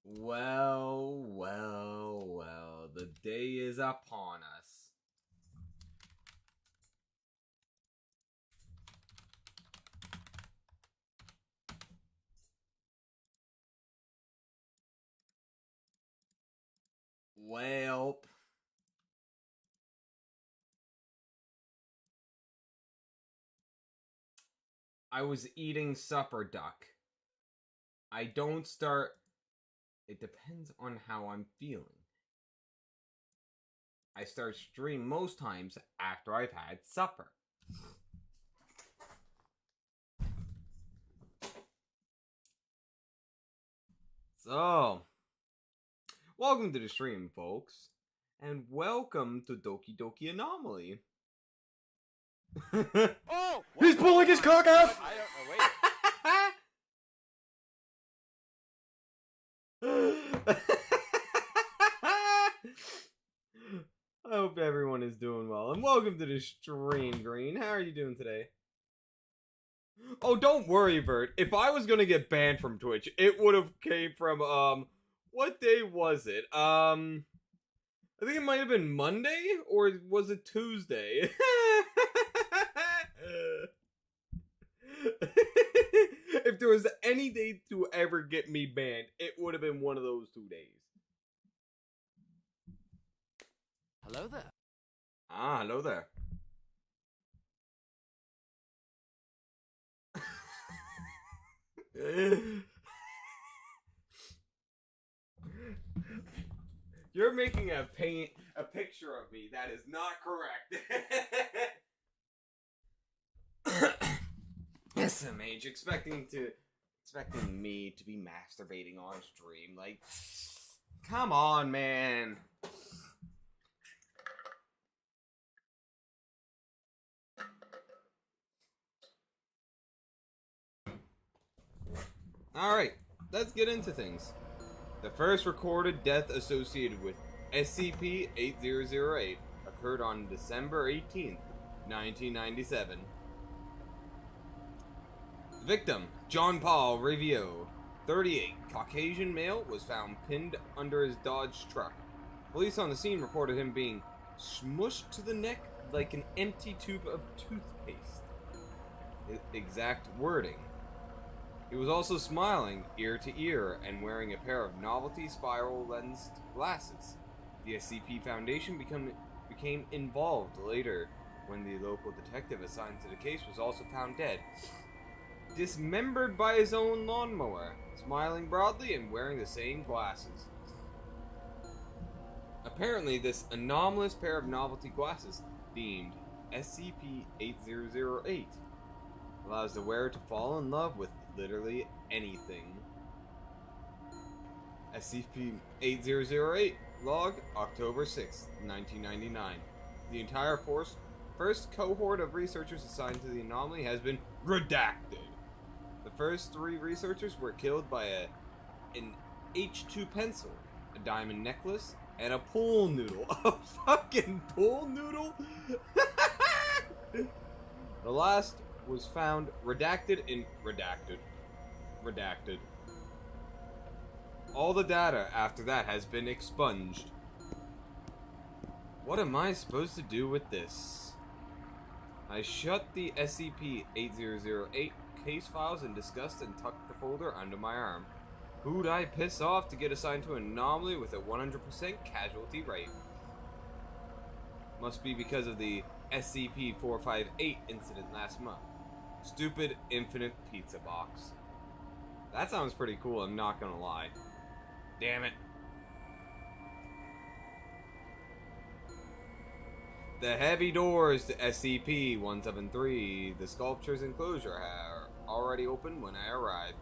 Well, well, well, the day is upon us. Welp. I was eating supper duck. I don't start... It depends on how I'm feeling. I start stream most times after I've had supper. So, welcome to the stream, folks. And welcome to Doki Doki Anomaly. Oh! He's pulling his cock out! I don't know, wait. I hope everyone is doing well, and welcome to the stream, Green. How are you doing today? Oh, don't worry, Bert. If I was gonna get banned from Twitch, it would have came from, what day was it? I think it might have been Monday, or was it Tuesday? If there was any day to ever get me banned, it would have been one of those 2 days. Hello there. Ah, hello there. You're making a picture of me that is not correct. SMH expecting me to be masturbating on stream, like, come on, man. Alright, let's get into things. The first recorded death associated with SCP-8008 occurred on December 18th, 1997. The victim, John Paul Rivio, 38, Caucasian male, was found pinned under his Dodge truck. Police on the scene reported him being smushed to the neck like an empty tube of toothpaste. Exact wording. He was also smiling ear to ear and wearing a pair of novelty spiral-lensed glasses. The SCP Foundation became involved later when the local detective assigned to the case was also found dead, dismembered by his own lawnmower, smiling broadly and wearing the same glasses. Apparently, this anomalous pair of novelty glasses, themed SCP-8008, allows the wearer to fall in love with literally anything. SCP-8008 log, October 6, 1999. The entire first cohort of researchers assigned to the anomaly has been redacted. The first 3 researchers were killed by an H2 pencil, a diamond necklace, and a pool noodle. A fucking pool noodle? The last was found redacted. All the data after that has been expunged. What am I supposed to do with this? I shut the SCP-8008 case files in disgust and tucked the folder under my arm. Who'd I piss off to get assigned to an anomaly with a 100% casualty rate? Must be because of the SCP-458 incident last month. Stupid infinite pizza box. That sounds pretty cool, I'm not gonna lie. Damn it. The heavy doors to SCP-173, the sculpture's enclosure, are already open when I arrived.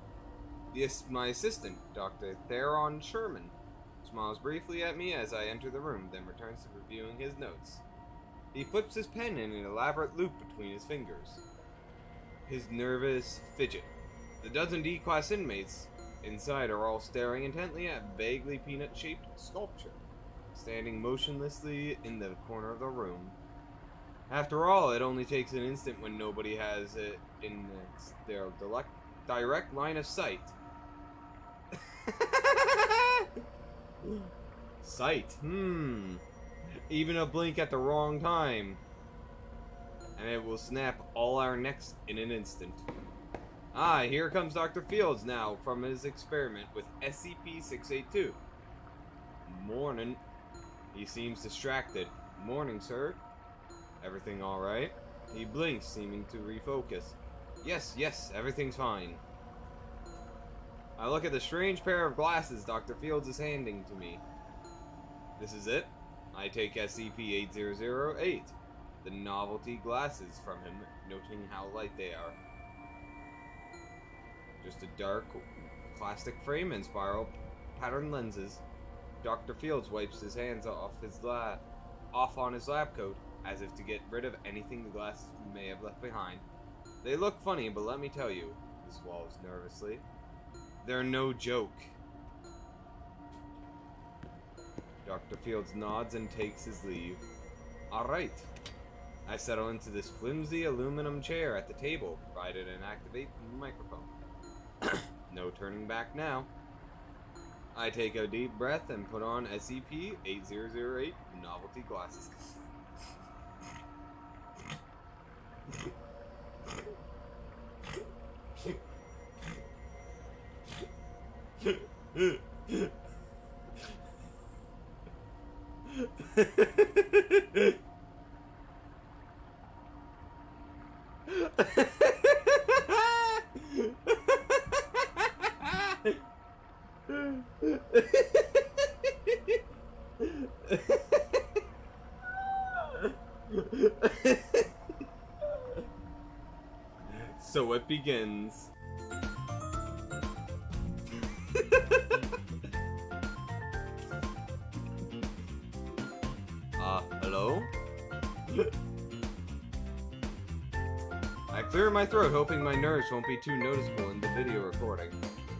My assistant, Dr. Theron Sherman, smiles briefly at me as I enter the room, then returns to reviewing his notes. He flips his pen in an elaborate loop between his fingers. His nervous fidget. The dozen D-Class inmates inside are all staring intently at vaguely peanut-shaped sculpture, standing motionlessly in the corner of the room. After all, it only takes an instant when nobody has it in their direct line of sight. Sight. Even a blink at the wrong time, and it will snap all our necks in an instant. Ah, here comes Dr. Fields now from his experiment with SCP-682. Morning. He seems distracted. Morning, sir. Everything alright? He blinks, seeming to refocus. Yes, everything's fine. I look at the strange pair of glasses Dr. Fields is handing to me. This is it. I take SCP-8008, the novelty glasses from him, noting how light they are. Just a dark plastic frame and spiral pattern lenses. Dr. Fields wipes his hands off on his lab coat, as if to get rid of anything the glasses may have left behind. They look funny, but let me tell you, he swallows nervously, they're no joke. Dr. Fields nods and takes his leave. Alright. I settle into this flimsy aluminum chair at the table, provided and activate the microphone. No turning back now. I take a deep breath and put on SCP-8008 novelty glasses. So it begins. Hello? I clear my throat, hoping my nerves won't be too noticeable in the video recording.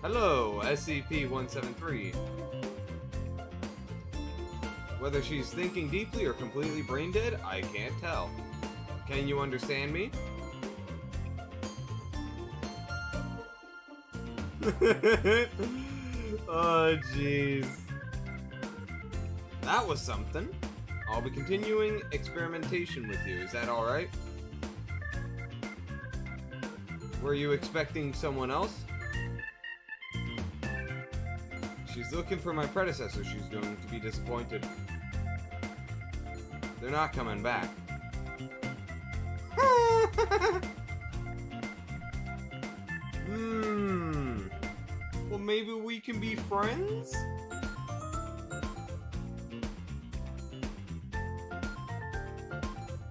Hello, SCP-173. Whether she's thinking deeply or completely brain dead, I can't tell. Can you understand me? Oh, jeez. That was something. I'll be continuing experimentation with you. Is that alright? Were you expecting someone else? She's looking for my predecessor. She's going to be disappointed. They're not coming back. Well, maybe we can be friends?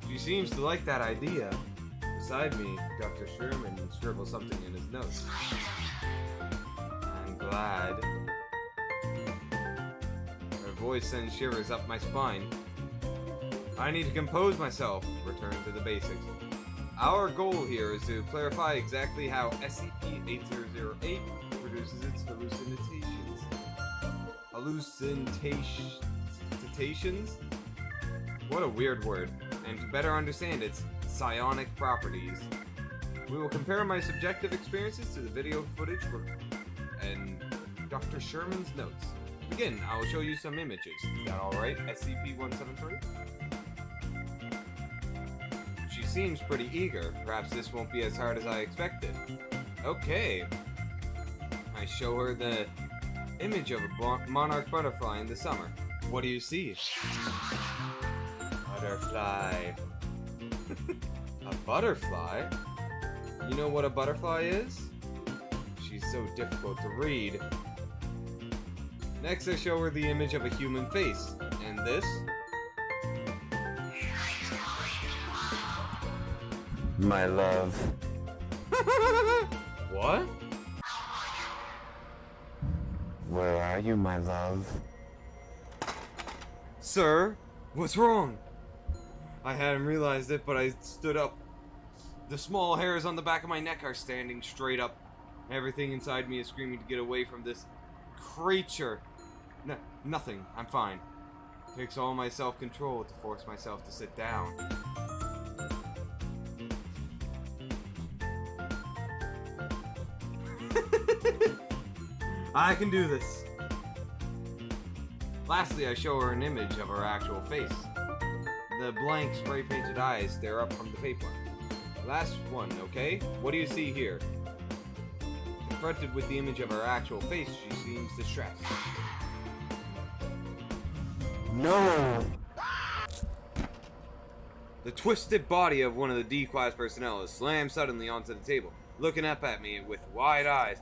She seems to like that idea. Beside me, Dr. Sherman scribbles something in his notes. I'm glad. Her voice sends shivers up my spine. I need to compose myself, return to the basics. Our goal here is to clarify exactly how SCP-8008 produces its hallucinations? What a weird word. And to better understand its psionic properties. We will compare my subjective experiences to the video footage and Dr. Sherman's notes. To begin, I will show you some images. Is that alright, SCP-173? She seems pretty eager. Perhaps this won't be as hard as I expected. Okay. I show her the image of a monarch butterfly in the summer. What do you see? Butterfly. A butterfly? You know what a butterfly is? She's so difficult to read. Next, I show her the image of a human face. And this? My love. What? Where are you, my love? Sir, what's wrong? I hadn't realized it, but I stood up. The small hairs on the back of my neck are standing straight up. Everything inside me is screaming to get away from this creature. Nothing. I'm fine. It takes all my self-control to force myself to sit down. I can do this. Lastly, I show her an image of her actual face. The blank spray-painted eyes stare up from the paper. Last one, okay? What do you see here? Confronted with the image of her actual face, she seems distressed. No! The twisted body of one of the D-Class personnel is slammed suddenly onto the table, looking up at me with wide eyes.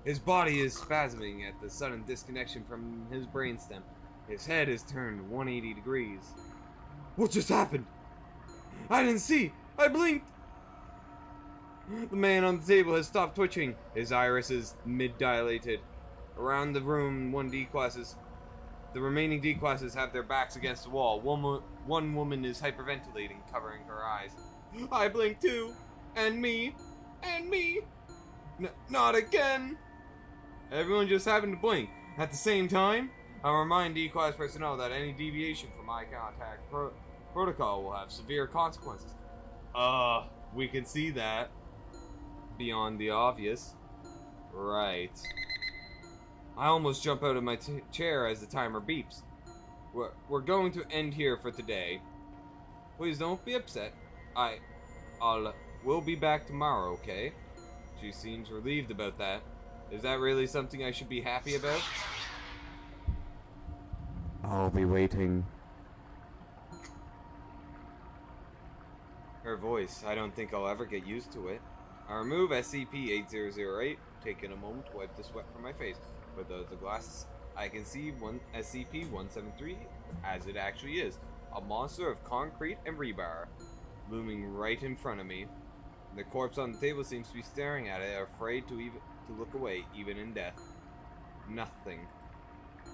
His body is spasming at the sudden disconnection from his brainstem. His head is turned 180 degrees. What just happened? I didn't see! I blinked! The man on the table has stopped twitching. His iris is mid-dilated. Around the room, the remaining D-Classes have their backs against the wall. One woman is hyperventilating, covering her eyes. I blink too! And me! And me! Not again! Everyone just happened to blink. At the same time, I'll remind D-Class personnel that any deviation from eye contact protocol will have severe consequences. We can see that. Beyond the obvious. Right. I almost jump out of my chair as the timer beeps. We're going to end here for today. Please don't be upset. We'll be back tomorrow, okay? She seems relieved about that. Is that really something I should be happy about? I'll be waiting. Her voice, I don't think I'll ever get used to it. I remove SCP-8008, taking a moment to wipe the sweat from my face. Without the glasses, I can see SCP-173 as it actually is. A monster of concrete and rebar, looming right in front of me. The corpse on the table seems to be staring at it, afraid to look away, even in death. Nothing.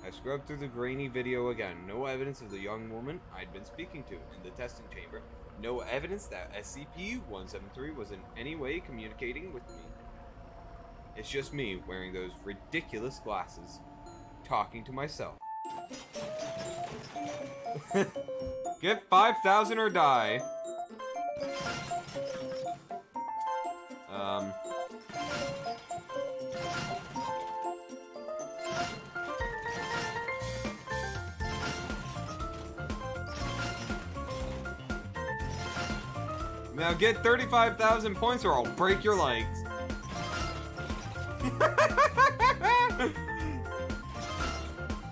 I scrubbed through the grainy video again. No evidence of the young woman I'd been speaking to in the testing chamber. No evidence that SCP-173 was in any way communicating with me. It's just me wearing those ridiculous glasses, talking to myself. Get 5,000 or die. Now get 35,000 points or I'll break your legs.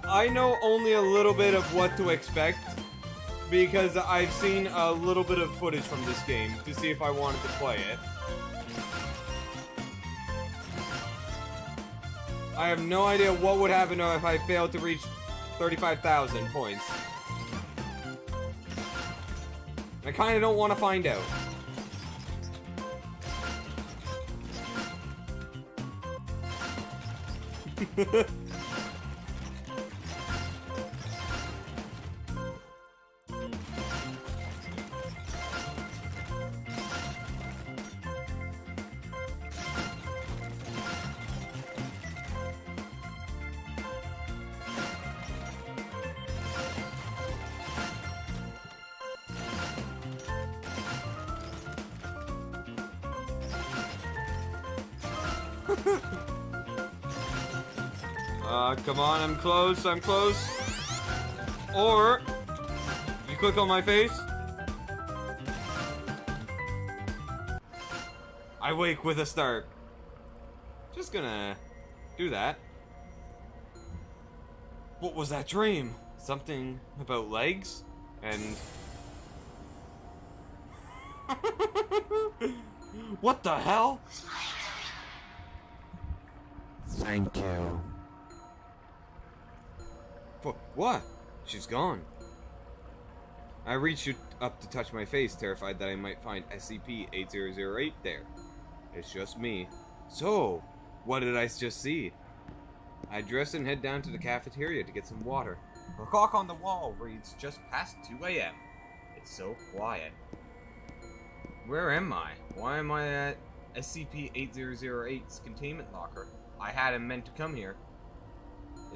I know only a little bit of what to expect because I've seen a little bit of footage from this game to see if I wanted to play it. I have no idea what would happen if I failed to reach 35,000 points. I kind of don't want to find out. Come on, I'm close, I'm close. Or, you click on my face. I wake with a start. Just gonna do that. What was that dream? Something about legs? And... what the hell? Thank you. What? She's gone. I reached up to touch my face, terrified that I might find SCP-8008 there. It's just me. So, what did I just see? I dress and head down to the cafeteria to get some water. The clock on the wall reads just past 2 a.m. It's so quiet. Where am I? Why am I at SCP-8008's containment locker? I hadn't meant to come here.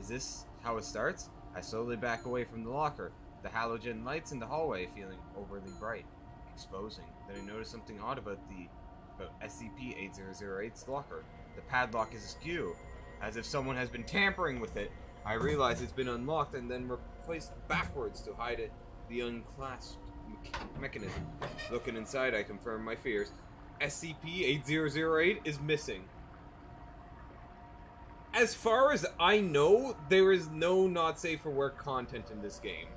Is this how it starts? I slowly back away from the locker, the halogen lights in the hallway feeling overly bright, exposing. Then I notice something odd about SCP-8008's locker. The padlock is askew, as if someone has been tampering with it. I realize it's been unlocked and then replaced backwards to hide it, the unclasped mechanism. Looking inside, I confirm my fears. SCP-8008 is missing. As far as I know, there is no not safe for work content in this game.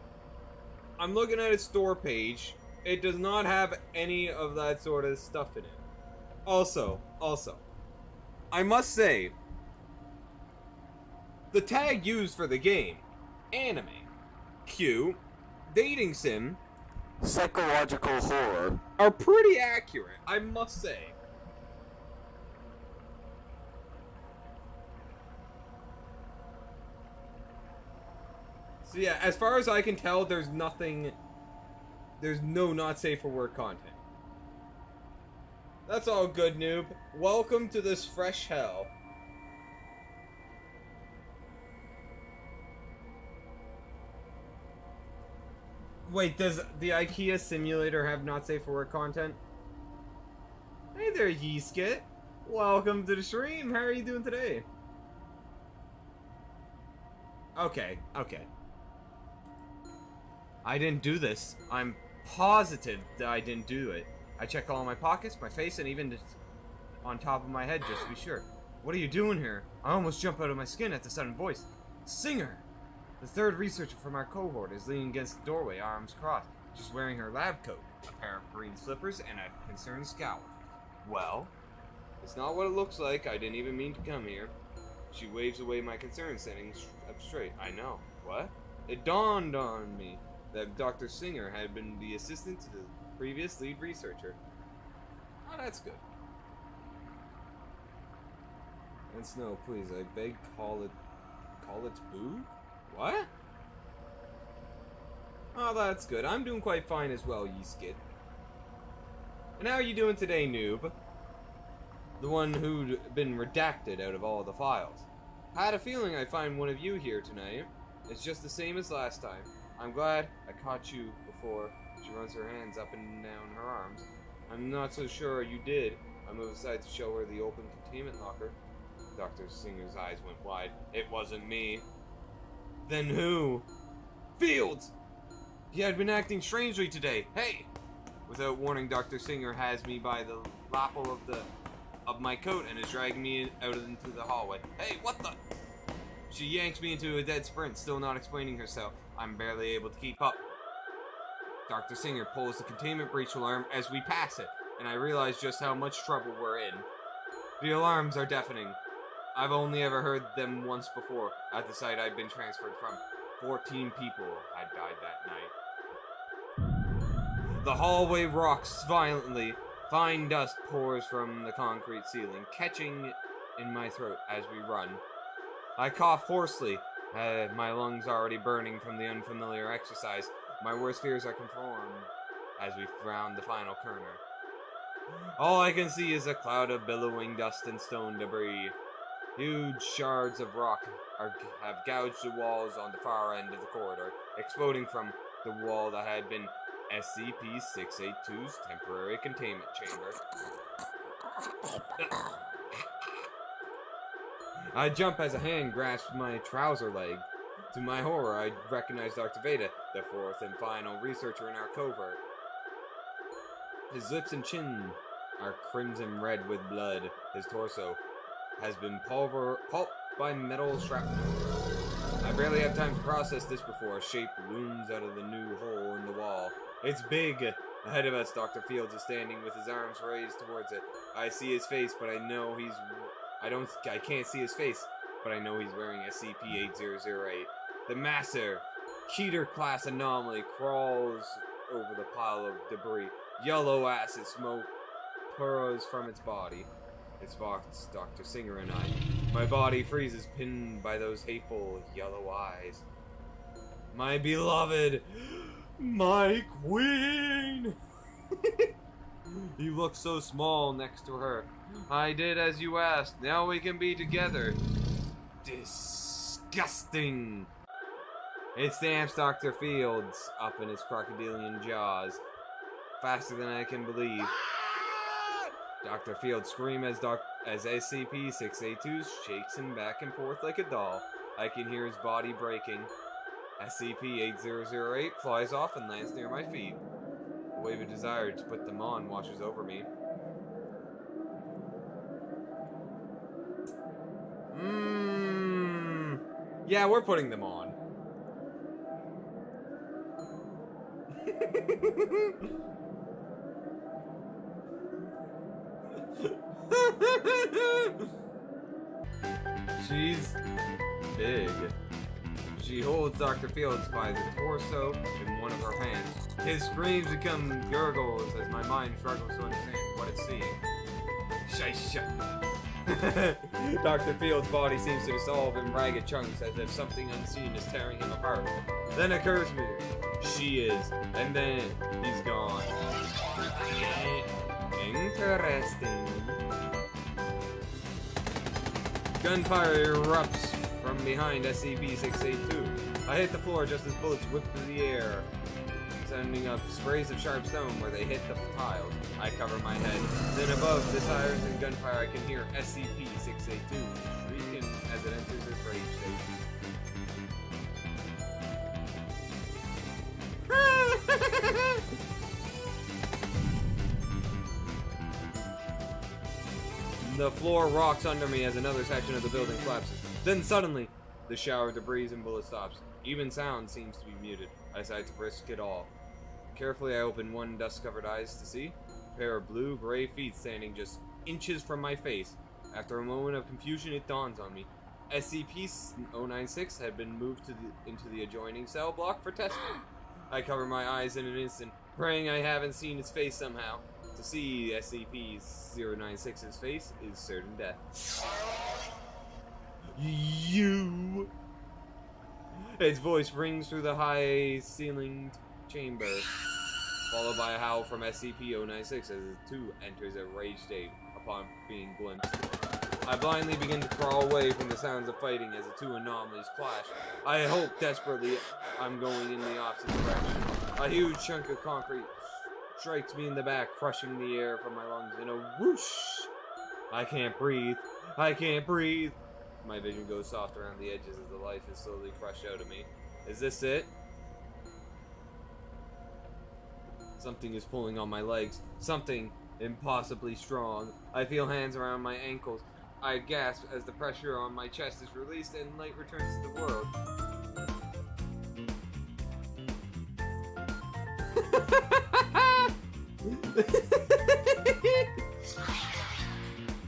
I'm looking at its store page. It does not have any of that sort of stuff in it. Also, I must say, the tag used for the game, anime, Q, dating sim, Psychological horror. are pretty accurate, I must say. So yeah, as far as I can tell, there's no not safe for work content. That's all good, noob. Welcome to this fresh hell. Wait, does the IKEA simulator have not safe for work content? Hey there, Yeeskit. Welcome to the stream. How are you doing today? Okay. I didn't do this. I'm positive that I didn't do it. I check all my pockets, my face, and even on top of my head just to be sure. What are you doing here? I almost jump out of my skin at the sudden voice. Singer! The third researcher from our cohort is leaning against the doorway, arms crossed. She's wearing her lab coat, a pair of green slippers, and a concerned scowl. Well, it's not what it looks like. I didn't even mean to come here. She waves away my concern, standing up straight. I know. What? It dawned on me that Dr. Singer had been the assistant to the previous lead researcher. Oh, that's good. And Snow, please, I beg, call it boo? What? Oh, that's good. I'm doing quite fine as well, Yeeskit. And how are you doing today, noob? The one who'd been redacted out of all the files. I had a feeling I'd find one of you here tonight. It's just the same as last time. I'm glad I caught you before. She runs her hands up and down her arms. I'm not so sure you did. I moved aside to show her the open containment locker. Dr. Singer's eyes went wide. It wasn't me. Then who? Fields! He had been acting strangely today. Hey! Without warning, Dr. Singer has me by the lapel of my coat and is dragging me out into the hallway. Hey, what the? She yanks me into a dead sprint, still not explaining herself. I'm barely able to keep up. Dr. Singer pulls the containment breach alarm as we pass it, and I realize just how much trouble we're in. The alarms are deafening. I've only ever heard them once before, at the site I'd been transferred from. 14 people had died that night. The hallway rocks violently. Fine dust pours from the concrete ceiling, catching in my throat as we run. I cough hoarsely, my lungs already burning from the unfamiliar exercise. My worst fears are confirmed as we round the final corner. All I can see is a cloud of billowing dust and stone debris. Huge shards of rock have gouged the walls on the far end of the corridor, exploding from the wall that had been SCP-682's temporary containment chamber. I jump as a hand grasps my trouser leg. To my horror, I recognize Dr. Veda, the fourth and final researcher in our covert. His lips and chin are crimson red with blood. His torso has been pulped by metal shrapnel. I barely have time to process this before a shape looms out of the new hole in the wall. It's big. Ahead of us, Dr. Fields is standing with his arms raised towards it. I see his face, but I know I can't see his face, but I know he's wearing SCP-8008. The massive Keter-class anomaly crawls over the pile of debris. Yellow acid smoke pours from its body. It spots Dr. Singer and I. My body freezes, pinned by those hateful yellow eyes. My beloved, my queen! You look so small next to her. I did as you asked. Now we can be together. Disgusting. It stamps Dr. Fields up in his crocodilian jaws. Faster than I can believe. Dr. Fields screams as SCP-682 shakes him back and forth like a doll. I can hear his body breaking. SCP-8008 flies off and lands near my feet. A wave of desire to put them on washes over me. Yeah, we're putting them on. She's big. She holds Dr. Fields by the torso in one of her hands. His screams become gurgles as my mind struggles to understand what it's seeing. Dr. Fields' body seems to dissolve in ragged chunks as if something unseen is tearing him apart. Then occurs me, she is, and then he's gone. Interesting. Gunfire erupts from behind SCP-682. I hit the floor just as bullets whip through the air, sending up sprays of sharp stone where they hit the tiles. I cover my head. Then above the tires and gunfire, I can hear SCP-682 shrieking as it enters its rage state. The floor rocks under me as another section of the building collapses. Then suddenly, the shower of debris and bullets stops. Even sound seems to be muted. I decide to risk it all. Carefully, I open one dust-covered eyes to see a pair of blue-gray feet standing just inches from my face. After a moment of confusion, it dawns on me. SCP-096 had been moved into the adjoining cell block for testing. I cover my eyes in an instant, praying I haven't seen its face somehow. To see SCP-096's face is certain death. You! Its voice rings through the high-ceilinged chamber, followed by a howl from SCP-096 as it too enters a rage state upon being glimpsed. I blindly begin to crawl away from the sounds of fighting as the two anomalies clash. I hope desperately I'm going in the opposite direction. A huge chunk of concrete strikes me in the back, crushing the air from my lungs in a whoosh. I can't breathe. I can't breathe. My vision goes soft around the edges as the life is slowly crushed out of me. Is this it? Something is pulling on my legs. Something impossibly strong. I feel hands around my ankles. I gasp as the pressure on my chest is released and light returns to the world.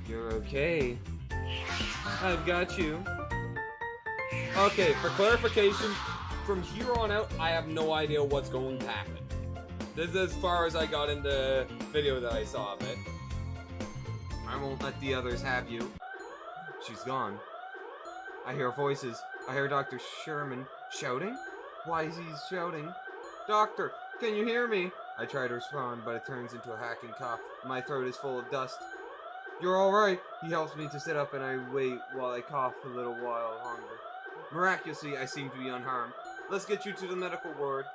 You're okay. I've got you. Okay, for clarification, from here on out, I have no idea what's going to happen. This is as far as I got in the video that I saw of it. I won't let the others have you. She's gone. I hear voices. I hear Dr. Sherman shouting. Why is he shouting? Doctor, can you hear me? I try to respond, but it turns into a hacking cough. My throat is full of dust. You're alright. He helps me to sit up and I wait while I cough a little while longer. Miraculously, I seem to be unharmed. Let's get you to the medical ward.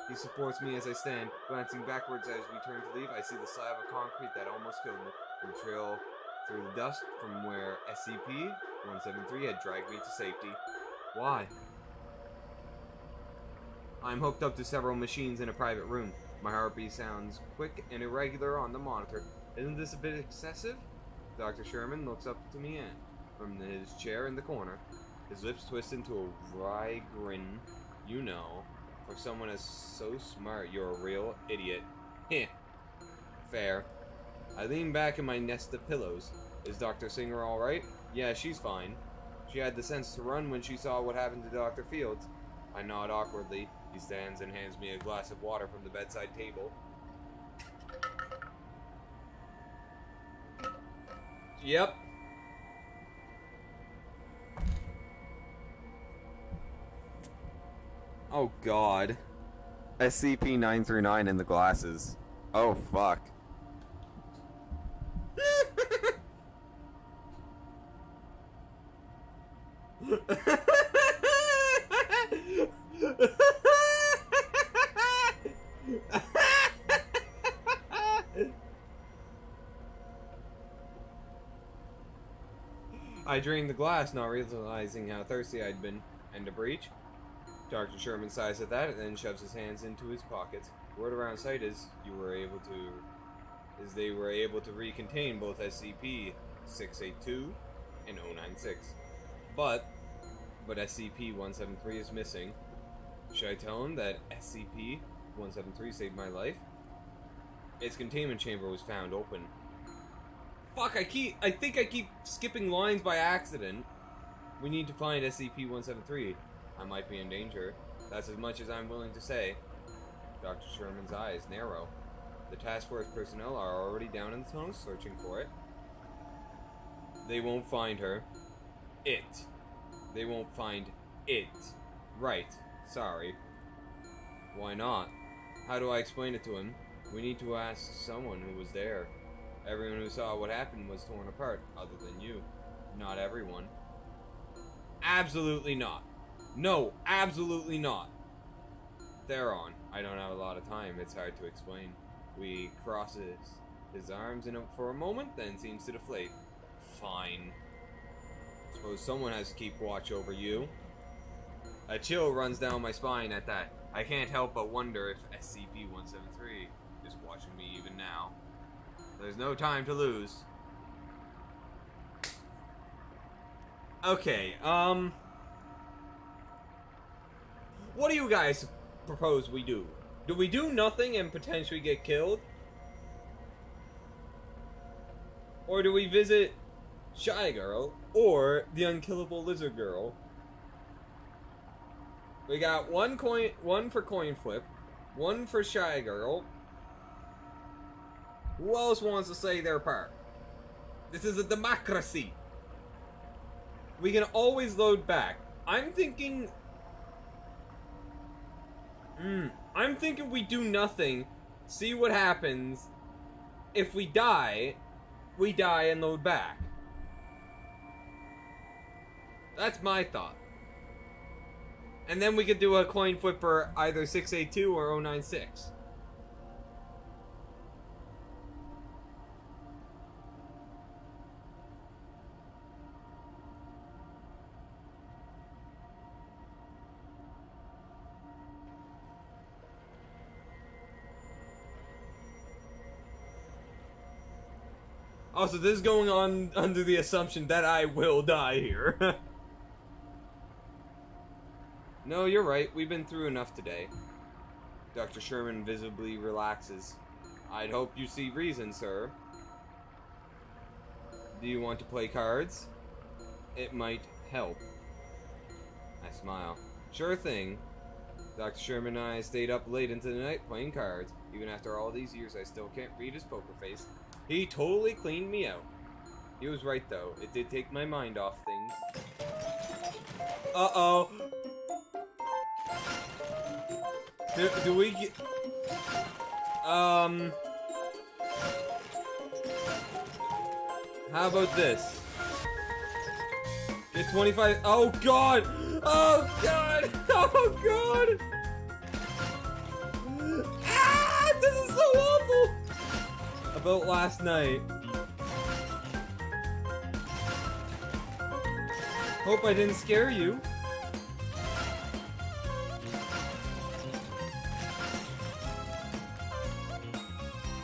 He supports me as I stand. Glancing backwards as we turn to leave, I see the slab of concrete that almost killed me and trail through the dust from where SCP-173 had dragged me to safety. Why? I'm hooked up to several machines in a private room. My heartbeat sounds quick and irregular on the monitor. Isn't this a bit excessive? Dr. Sherman looks up to me from his chair in the corner. His lips twist into a wry grin. You know, for someone as so smart, you're a real idiot. Heh. Fair. I lean back in my nest of pillows. Is Dr. Singer alright? Yeah, she's fine. She had the sense to run when she saw what happened to Dr. Fields. I nod awkwardly. He stands and hands me a glass of water from the bedside table. Yep. Oh god. SCP-939 in the glasses. Oh fuck. I I drained the glass, not realizing how thirsty I'd been. End of breach. Dr. Sherman sighs at that and then shoves his hands into his pockets. Word around site is they were able to recontain both SCP-682 and 096. But SCP-173 is missing. Should I tell him that SCP-173 saved my life? Its containment chamber was found open. Fuck, I think I keep skipping lines by accident. We need to find SCP-173. I might be in danger. That's as much as I'm willing to say. Dr. Sherman's eyes narrow. The task force personnel are already down in the tunnel searching for it. They won't find her. They won't find it. Right. Sorry. Why not? How do I explain it to him? We need to ask someone who was there. Everyone who saw what happened was torn apart, other than you. Not everyone. Absolutely not. No, absolutely not. Theron, I don't have a lot of time. It's hard to explain. We crosses his arms for a moment, then seems to deflate. Fine. Suppose someone has to keep watch over you. A chill runs down my spine at that. I can't help but wonder if SCP-173 is watching me even now. There's no time to lose. Okay, what do you guys propose we do? Do we do nothing and potentially get killed? Or do we visit Shy Girl or the unkillable Lizard Girl? We got one for coin flip, one for Shy Girl. Who else wants to say their part? This is a democracy. We can always load back. I'm thinking we do nothing, see what happens. If we die and load back. That's my thought. And then we could do a coin flip for either 682 or 096. Also, this is going on under the assumption that I will die here. No, you're right. We've been through enough today. Dr. Sherman visibly relaxes. I'd hope you see reason, sir. Do you want to play cards? It might help. I smile. Sure thing. Dr. Sherman and I stayed up late into the night playing cards. Even after all these years, I still can't read his poker face. He totally cleaned me out. He was right, though. It did take my mind off things. Uh-oh. Do we get... How about this? Get 25... Oh, God! Oh, God! Oh, God! Ah! This is so awful! About last night. Hope I didn't scare you.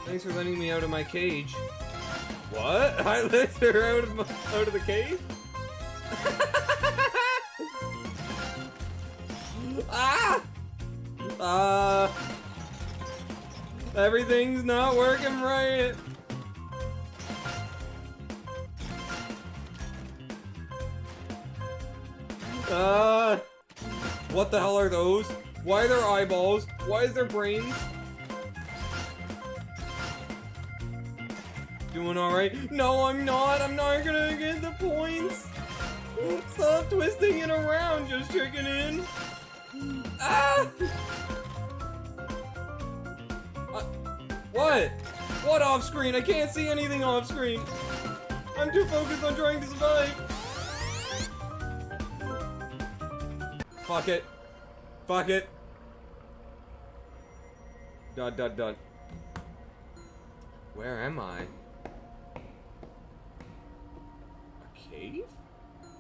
Thanks for letting me out of my cage. What? I let her out of the cage? Ah! Everything's not working right. What the hell are those? Why are there eyeballs? Why is there brains? Doing alright? No, I'm not. I'm not gonna get the points. Stop twisting it around, just checking in. Ah! What? What off screen? I can't see anything off screen. I'm too focused on trying to survive. Fuck it. Fuck it. Dot. Where am I? A cave?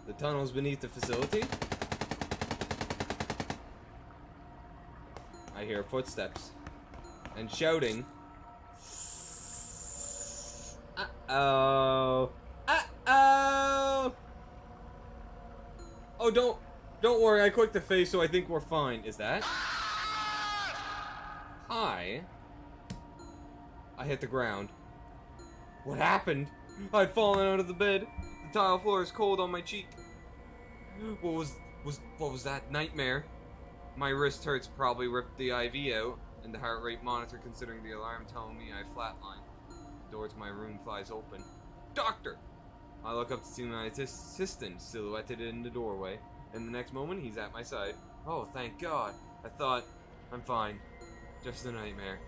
The tunnels beneath the facility. I hear footsteps and shouting. Uh-oh. Uh-oh. Oh, don't worry. I clicked the face, so I think we're fine. Is that? Hi. I hit the ground. What happened? I'd fallen out of the bed. The tile floor is cold on my cheek. What was that? Nightmare? My wrist hurts, probably ripped the IV out, and the heart rate monitor considering the alarm telling me I flatlined. The door to my room flies open. Doctor! I look up to see my assistant silhouetted in the doorway, and the next moment he's at my side. Oh, thank God. I thought, I'm fine. Just a nightmare.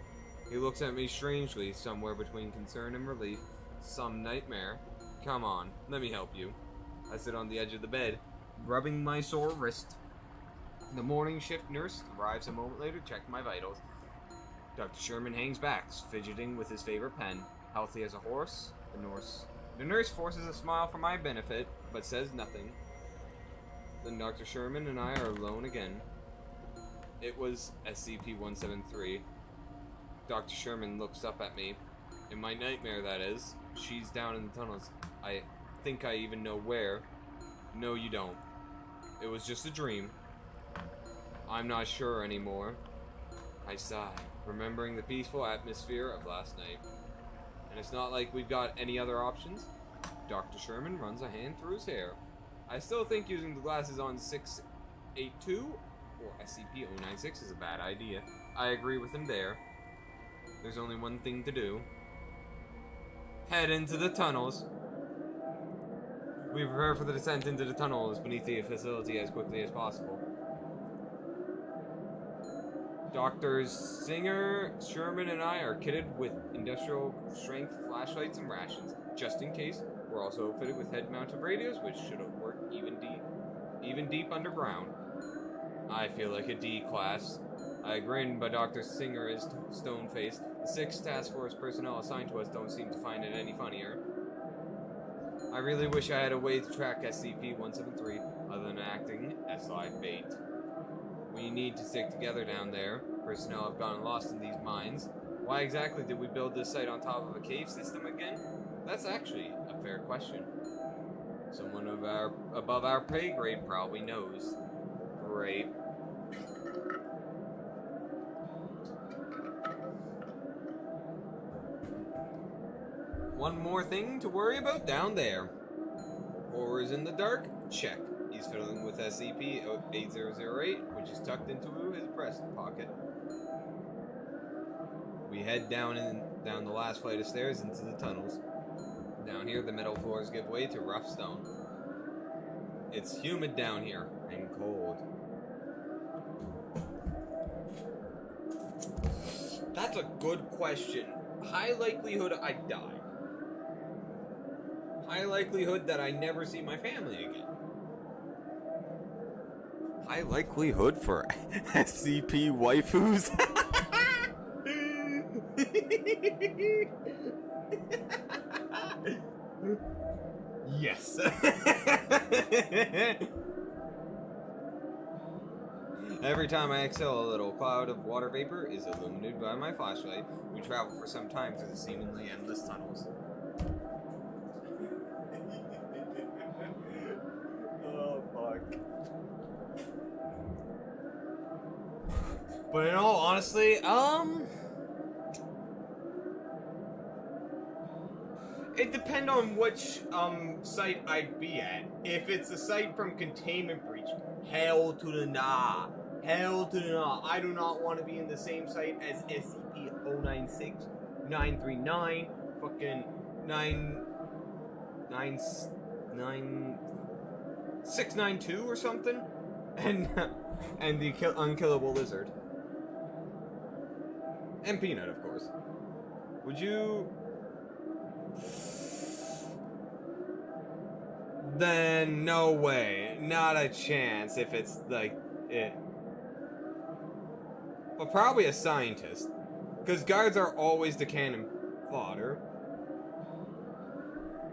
He looks at me strangely, somewhere between concern and relief. Some nightmare? Come on, let me help you. I sit on the edge of the bed, rubbing my sore wrist. The morning shift nurse arrives a moment later to check my vitals. Dr. Sherman hangs back, fidgeting with his favorite pen. Healthy as a horse, the nurse forces a smile for my benefit, but says nothing. Then Dr. Sherman and I are alone again. It was SCP-173. Dr. Sherman looks up at me. In my nightmare, that is. She's down in the tunnels. I think I even know where. No, you don't. It was just a dream. I'm not sure anymore. I sigh, remembering the peaceful atmosphere of last night. And it's not like we've got any other options. Dr. Sherman runs a hand through his hair. I still think using the glasses on 682 or SCP-096 is a bad idea. I agree with him there. There's only one thing to do. Head into the tunnels. We prepare for the descent into the tunnels beneath the facility as quickly as possible. Doctors Singer, Sherman, and I are kitted with industrial strength flashlights and rations, just in case. We're also fitted with head-mounted radios, which should work even deep underground. I feel like a D class. I grin, but Dr. Singer is stone-faced. The 6 task force personnel assigned to us don't seem to find it any funnier. I really wish I had a way to track SCP-173 other than acting as live bait. We need to stick together down there. Personnel have gotten lost in these mines. Why exactly did we build this site on top of a cave system again? That's actually a fair question. Someone above our pay grade probably knows. Great. One more thing to worry about down there. Horrors in the dark? Check. He's fiddling with SCP-8008, which is tucked into his breast pocket. We head down the last flight of stairs into the tunnels. Down here, the metal floors give way to rough stone. It's humid down here, and cold. That's a good question. High likelihood I die. High likelihood that I never see my family again. High likelihood for SCP waifus. Yes. Every time I exhale, a little cloud of water vapor is illuminated by my flashlight. We travel for some time through the seemingly endless tunnels. Oh, fuck. But in all honesty, it depends on which site I'd be at. If it's a site from Containment Breach, hell to the nah. Hell to the nah. I do not want to be in the same site as SCP-096, 939, fucking 692 or something, and the unkillable lizard. And Peanut, of course. Would you... Then no way. Not a chance if it's like it. But probably a scientist. Because guards are always the cannon fodder.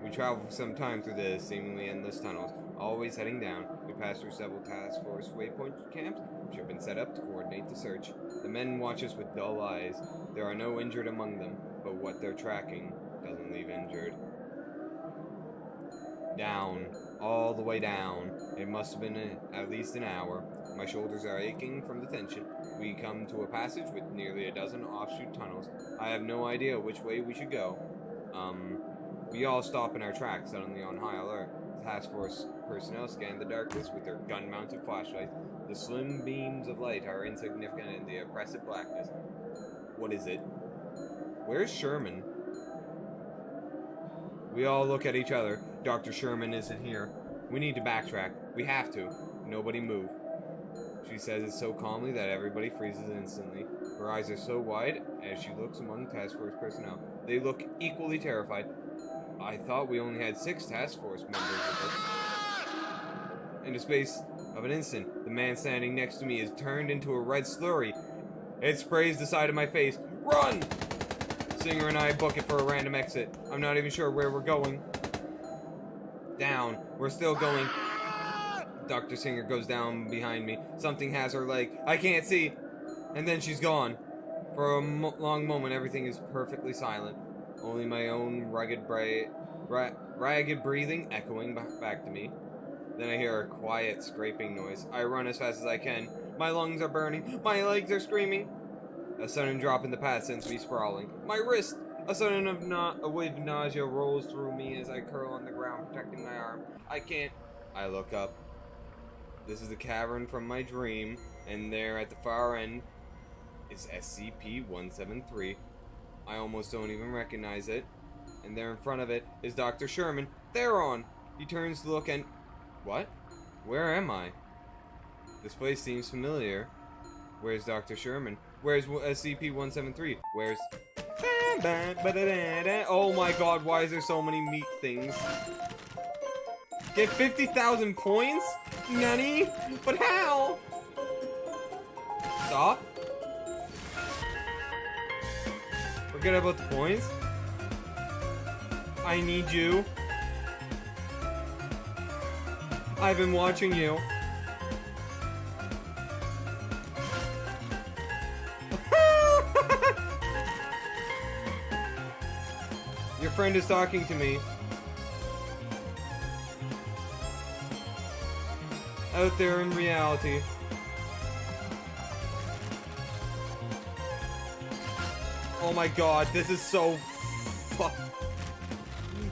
We travel for some time through the seemingly endless tunnels. always heading down. We pass through several task force waypoint camps, which have been set up to coordinate the search. The men watch us with dull eyes. There are no injured among them, but what they're tracking doesn't leave injured. Down. All the way down. It must have been at least an hour. My shoulders are aching from the tension. We come to a passage with nearly a dozen offshoot tunnels. I have no idea which way we should go. We all stop in our tracks, suddenly on high alert. Task force personnel scan the darkness with their gun-mounted flashlights. The slim beams of light are insignificant in the oppressive blackness. What is it? Where's Sherman? We all look at each other. Dr. Sherman isn't here. We need to backtrack. We have to. Nobody move. She says it so calmly that everybody freezes instantly. Her eyes are so wide as she looks among task force personnel. They look equally terrified. I thought we only had 6 task force members with us. In the space of an instant, the man standing next to me is turned into a red slurry. It sprays the side of my face. Run! Singer and I book it for a random exit. I'm not even sure where we're going. Down. We're still going. Dr. Singer goes down behind me. Something has her leg. I can't see. And then she's gone. For a long moment, everything is perfectly silent. Only my own ragged breathing echoing back to me. Then I hear a quiet scraping noise. I run as fast as I can. My lungs are burning. My legs are screaming. A sudden drop in the path sends me sprawling. My wrist! A sudden a wave of nausea rolls through me as I curl on the ground, protecting my arm. I can't. I look up. This is the cavern from my dream, and there at the far end is SCP-173. I almost don't even recognize it. And there in front of it is Dr. Sherman. Theron! He turns to look and... What? Where am I? This place seems familiar. Where's Dr. Sherman? Where's SCP-173? Where's... Oh my god, why is there so many meat things? Get 50,000 points? Nani? But how? Stop. Forget about the points. I need you. I've been watching you. Your friend is talking to me. Out there in reality. Oh my god, this is so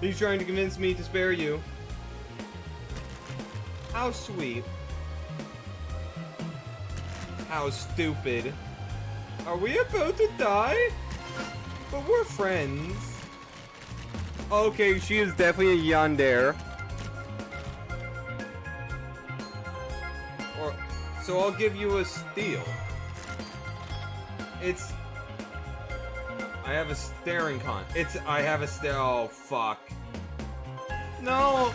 He's trying to convince me to spare you. How sweet. How stupid. Are we about to die? But we're friends. Okay, she is definitely a yandere. So I'll give you a steal. I have a staring con. I have a stare. Oh, fuck. No!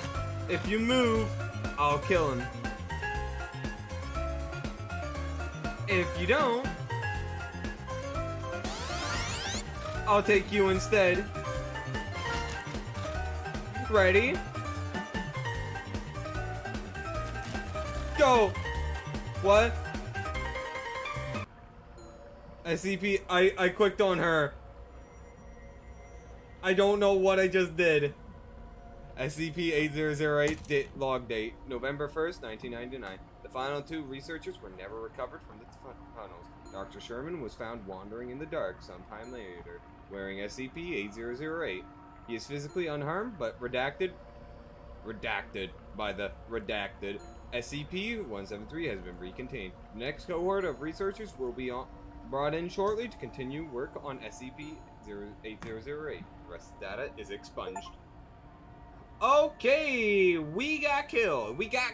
If you move, I'll kill him. If you don't, I'll take you instead. Ready? Go! What? SCP, I clicked on her. I don't know what I just did. SCP-8008 log date, November 1st, 1999. The final 2 researchers were never recovered from the tunnels. Dr. Sherman was found wandering in the dark sometime later, wearing SCP-8008. He is physically unharmed, but redacted by the redacted. SCP-173 has been recontained. The next cohort of researchers will be brought in shortly to continue work on SCP-8008. The rest of the data is expunged. Okay, we got killed. We got.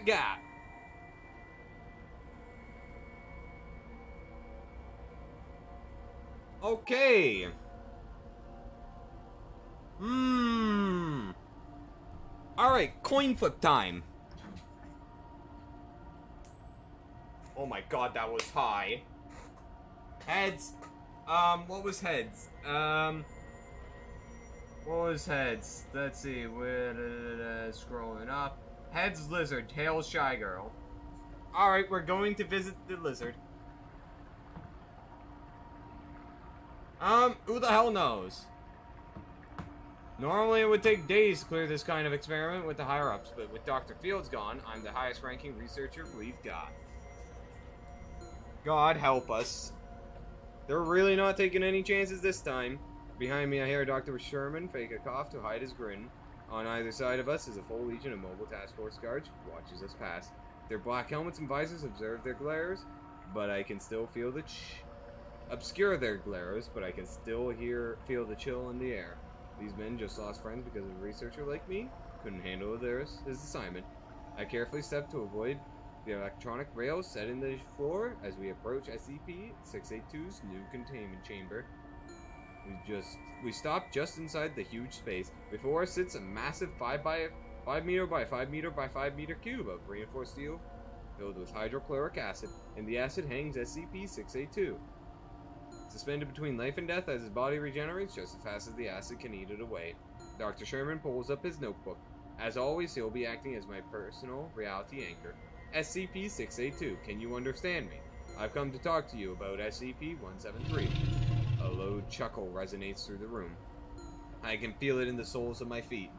Okay. Alright, coin flip time. Oh my god, that was high. Heads. What was heads? What was heads? Let's see. We're scrolling up. Heads lizard, tails shy girl. Alright, we're going to visit the lizard. Who the hell knows? Normally it would take days to clear this kind of experiment with the higher-ups, but with Dr. Fields gone, I'm the highest-ranking researcher we've got. God help us. They're really not taking any chances this time. Behind me I hear Dr. Sherman fake a cough to hide his grin. On either side of us is a full legion of mobile task force guards who watches us pass. Their black helmets and visors observe their glares, but I can still feel the obscure their glares, but I can still feel the chill in the air. These men just lost friends because a researcher like me couldn't handle his assignment. I carefully step to avoid the electronic rails set in the floor as we approach SCP-682's new containment chamber. We stop just inside the huge space. Before us sits a massive 5 meter by 5 meter by 5 meter cube of reinforced steel filled with hydrochloric acid, and the acid hangs SCP-682. Suspended between life and death as his body regenerates just as fast as the acid can eat it away. Dr. Sherman pulls up his notebook. As always, he'll be acting as my personal reality anchor. SCP-682, can you understand me? I've come to talk to you about SCP-173. A low chuckle resonates through the room. I can feel it in the soles of my feet.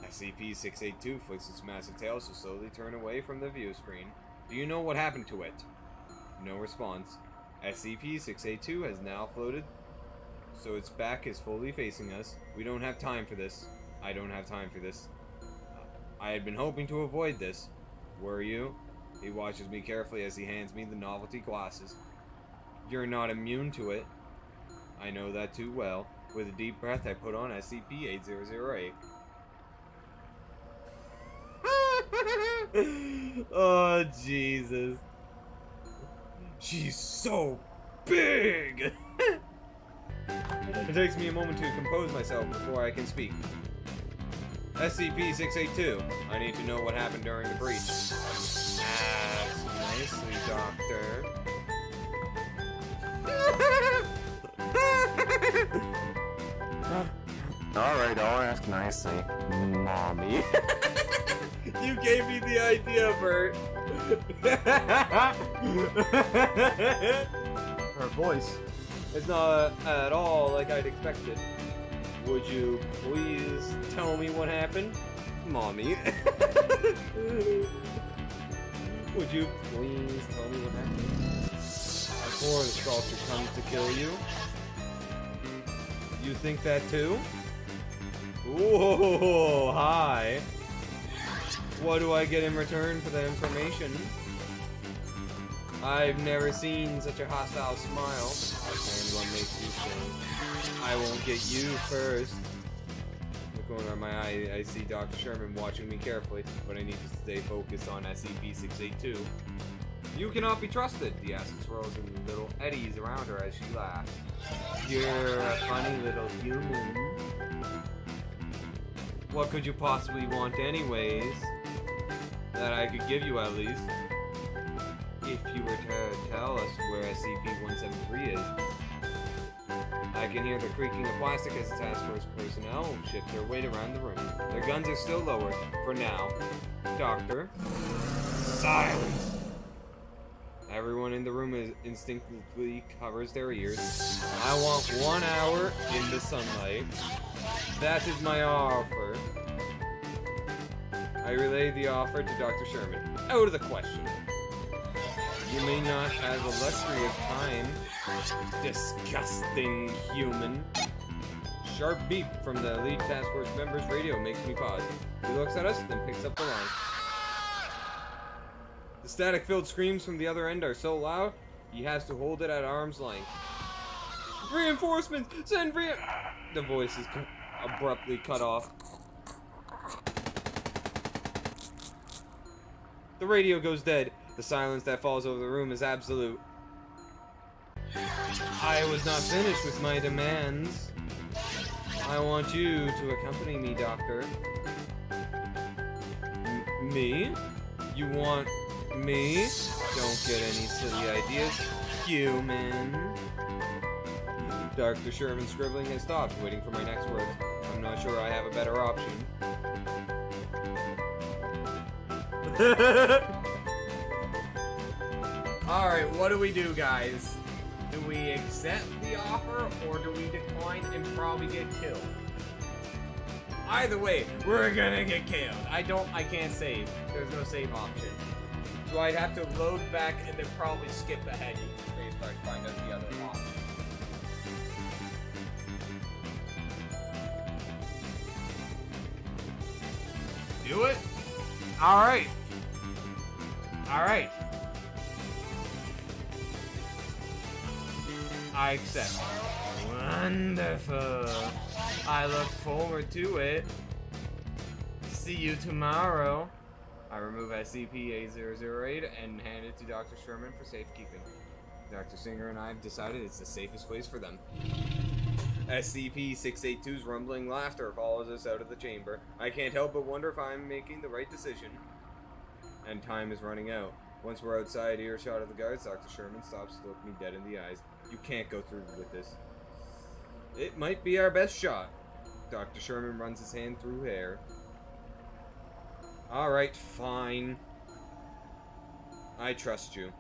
SCP-682 flicks its massive tail to slowly turn away from the view screen. Do you know what happened to it? No response. SCP-682 has now floated, so its back is fully facing us. We don't have time for this. I don't have time for this. I had been hoping to avoid this. Were you? He watches me carefully as he hands me the novelty glasses. You're not immune to it. I know that too well. With a deep breath, I put on SCP-8008. Oh, Jesus. She's so big! It takes me a moment to compose myself before I can speak. SCP-682. I need to know what happened during the breach. Ask nicely, Doctor. Alright, I'll ask nicely. Mommy. You gave me the idea, Bert. Her voice is not at all like I'd expected. Would you please tell me what happened, Mommy? Would you please tell me what happened? Before the sculpture comes to kill you? You think that too? Whoa, hi. What do I get in return for the information? I've never seen such a hostile smile. And what makes you think I won't get you first? In the corner of my eye, I see Dr. Sherman watching me carefully, but I need to stay focused on SCP-682. You cannot be trusted, the acid swirls in little eddies around her as she laughs. You're a funny little human. What could you possibly want anyways? That I could give you at least. If you were to tell us where SCP-173 is. I can hear the creaking of plastic as the task force personnel shift their weight around the room. Their guns are still lowered, for now. Doctor. Silence! Everyone in the room instinctively covers their ears. I want 1 hour in the sunlight. That is my offer. I relay the offer to Dr. Sherman. Out of the question. You may not have the luxury of time. Disgusting human. Sharp beep from the Elite Task Force member's radio makes me pause. He looks at us, then picks up the line. The static-filled screams from the other end are so loud, he has to hold it at arm's length. Reinforcements! Send The voice is abruptly cut off. The radio goes dead. The silence that falls over the room is absolute. I was not finished with my demands. I want you to accompany me, Doctor. Me? You want me? Don't get any silly ideas, human. Dr. Sherman scribbling has stopped, waiting for my next words. I'm not sure I have a better option. Alright, what do we do, guys? Do we accept the offer, or do we decline and probably get killed? Either way, we're gonna get killed. I can't save. There's no save option. So I'd have to load back and then probably skip ahead using spacebar to find out the other option. Do it? Alright. Alright. I accept. Wonderful. I look forward to it. See you tomorrow. I remove SCP-8008 and hand it to Dr. Sherman for safekeeping. Dr. Singer and I have decided it's the safest place for them. SCP-682's rumbling laughter follows us out of the chamber. I can't help but wonder if I'm making the right decision. And time is running out. Once we're outside earshot of the guards, Dr. Sherman stops to look me dead in the eyes. You can't go through with this. It might be our best shot. Dr. Sherman runs his hand through hair. Alright, fine. I trust you.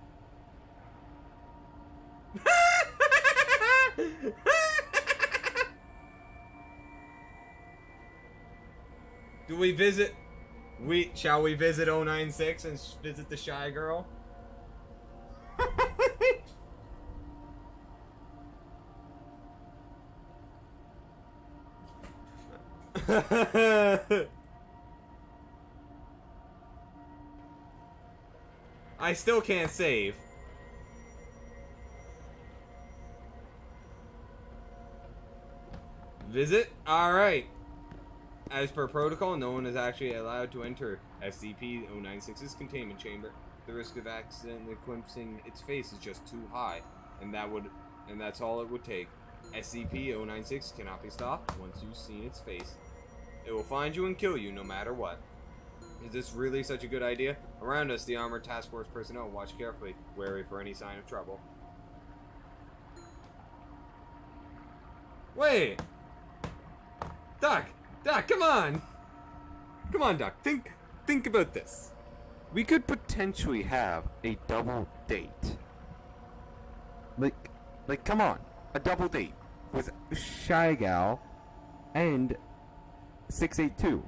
Do we visit? Shall we visit 096 and visit the Shy Girl? I still can't save. Visit? Alright. As per protocol, no one is actually allowed to enter SCP-096's containment chamber. The risk of accidentally glimpsing its face is just too high, and that's all it would take. SCP-096 cannot be stopped once you've seen its face. It will find you and kill you no matter what. Is this really such a good idea? Around us, the Armored Task Force personnel watch carefully, wary for any sign of trouble. Wait! Doc, come on! Come on, Doc. Think about this. We could potentially have a double date. Like, come on. A double date with Shy Gal and 682.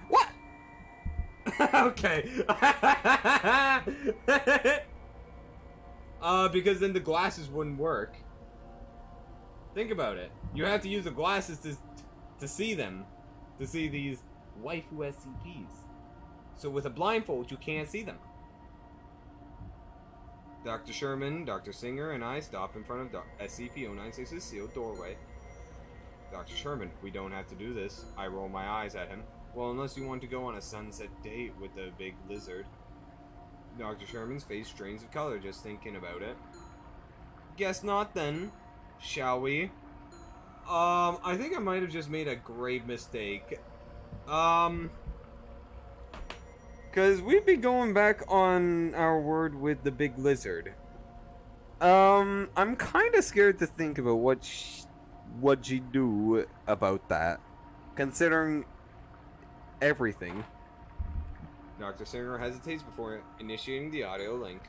What? Okay. Because then the glasses wouldn't work. Think about it. You have to use the glasses to see them. To see these waifu SCPs. So with a blindfold, you can't see them. Dr. Sherman, Dr. Singer, and I stop in front of SCP-096's sealed doorway. Dr. Sherman, we don't have to do this. I roll my eyes at him. Well, unless you want to go on a sunset date with the big lizard. Dr. Sherman's face drains of color just thinking about it. Guess not then. Shall we? I think I might have just made a grave mistake. Cause we'd be going back on our word with the big lizard. I'm kinda scared to think about what'd she do about that. Considering everything. Dr. Singer hesitates before initiating the audio link.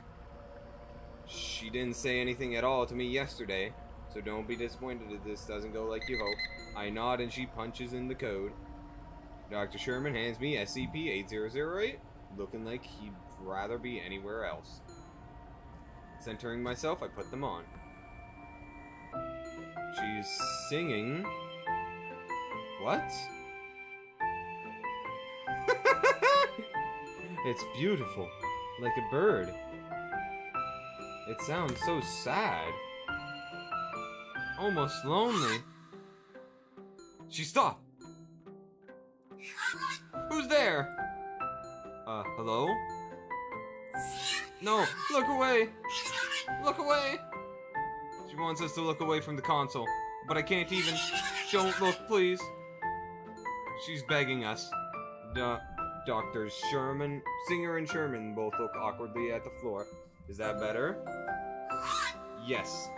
She didn't say anything at all to me yesterday, so don't be disappointed if this doesn't go like you hope. I nod and she punches in the code. Dr. Sherman hands me SCP-8008, looking like he'd rather be anywhere else. Centering myself, I put them on. She's singing... What? It's beautiful, like a bird. It sounds so sad. Almost lonely. She stopped. Who's there? Hello? No, look away! Look away! She wants us to look away from the console, but I can't even. Don't look, please. She's begging us. Dr. Sherman, Singer and Sherman both look awkwardly at the floor. Is that better? Yes.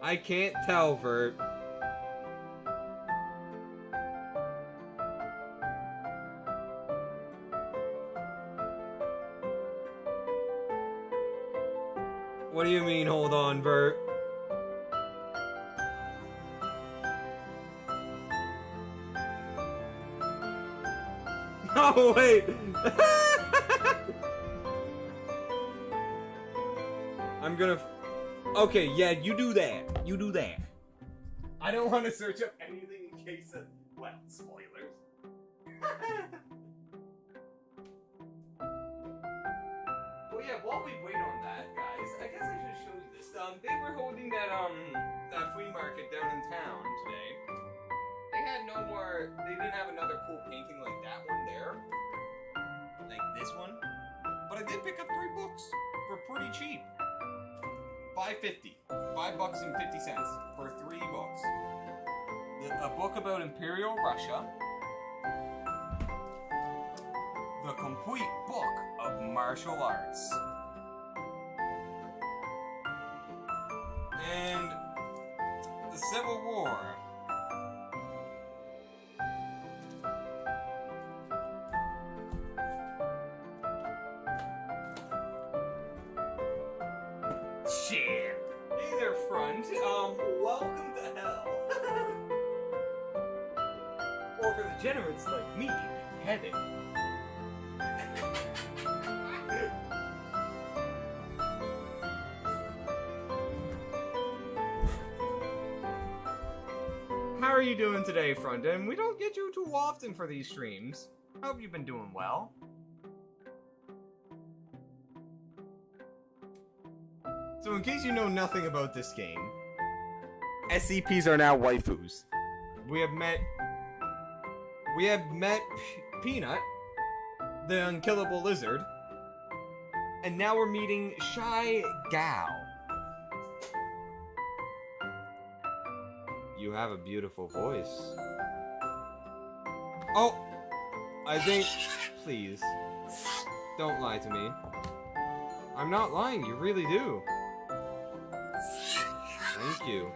I can't tell, Vert. What do you mean, hold on, Vert? Oh, wait! I'm gonna... Okay, yeah, you do that. You do that. I don't want to search up anything in case of... Well, spoilers. Well, yeah, while we wait on that, guys, I guess I should show you this. They were holding that flea market down in town today. They had no more... They didn't have another cool painting like that one there. Like this one. But I did pick up 3 books for pretty cheap. $5.50. $5.50 for 3 books. A book about Imperial Russia. The Complete Book of Martial Arts. And the Civil War. Shit. Hey there, front. Welcome to hell. Or for the degenerates like me, heaven. How are you doing today, front end? We don't get you too often for these streams. Hope you've been doing well. So in case you know nothing about this game, SCPs are now waifus. We have met Peanut, the unkillable lizard, and now we're meeting Shy Gao. You have a beautiful voice. Oh, I think, please, don't lie to me. I'm not lying, you really do. Thank you.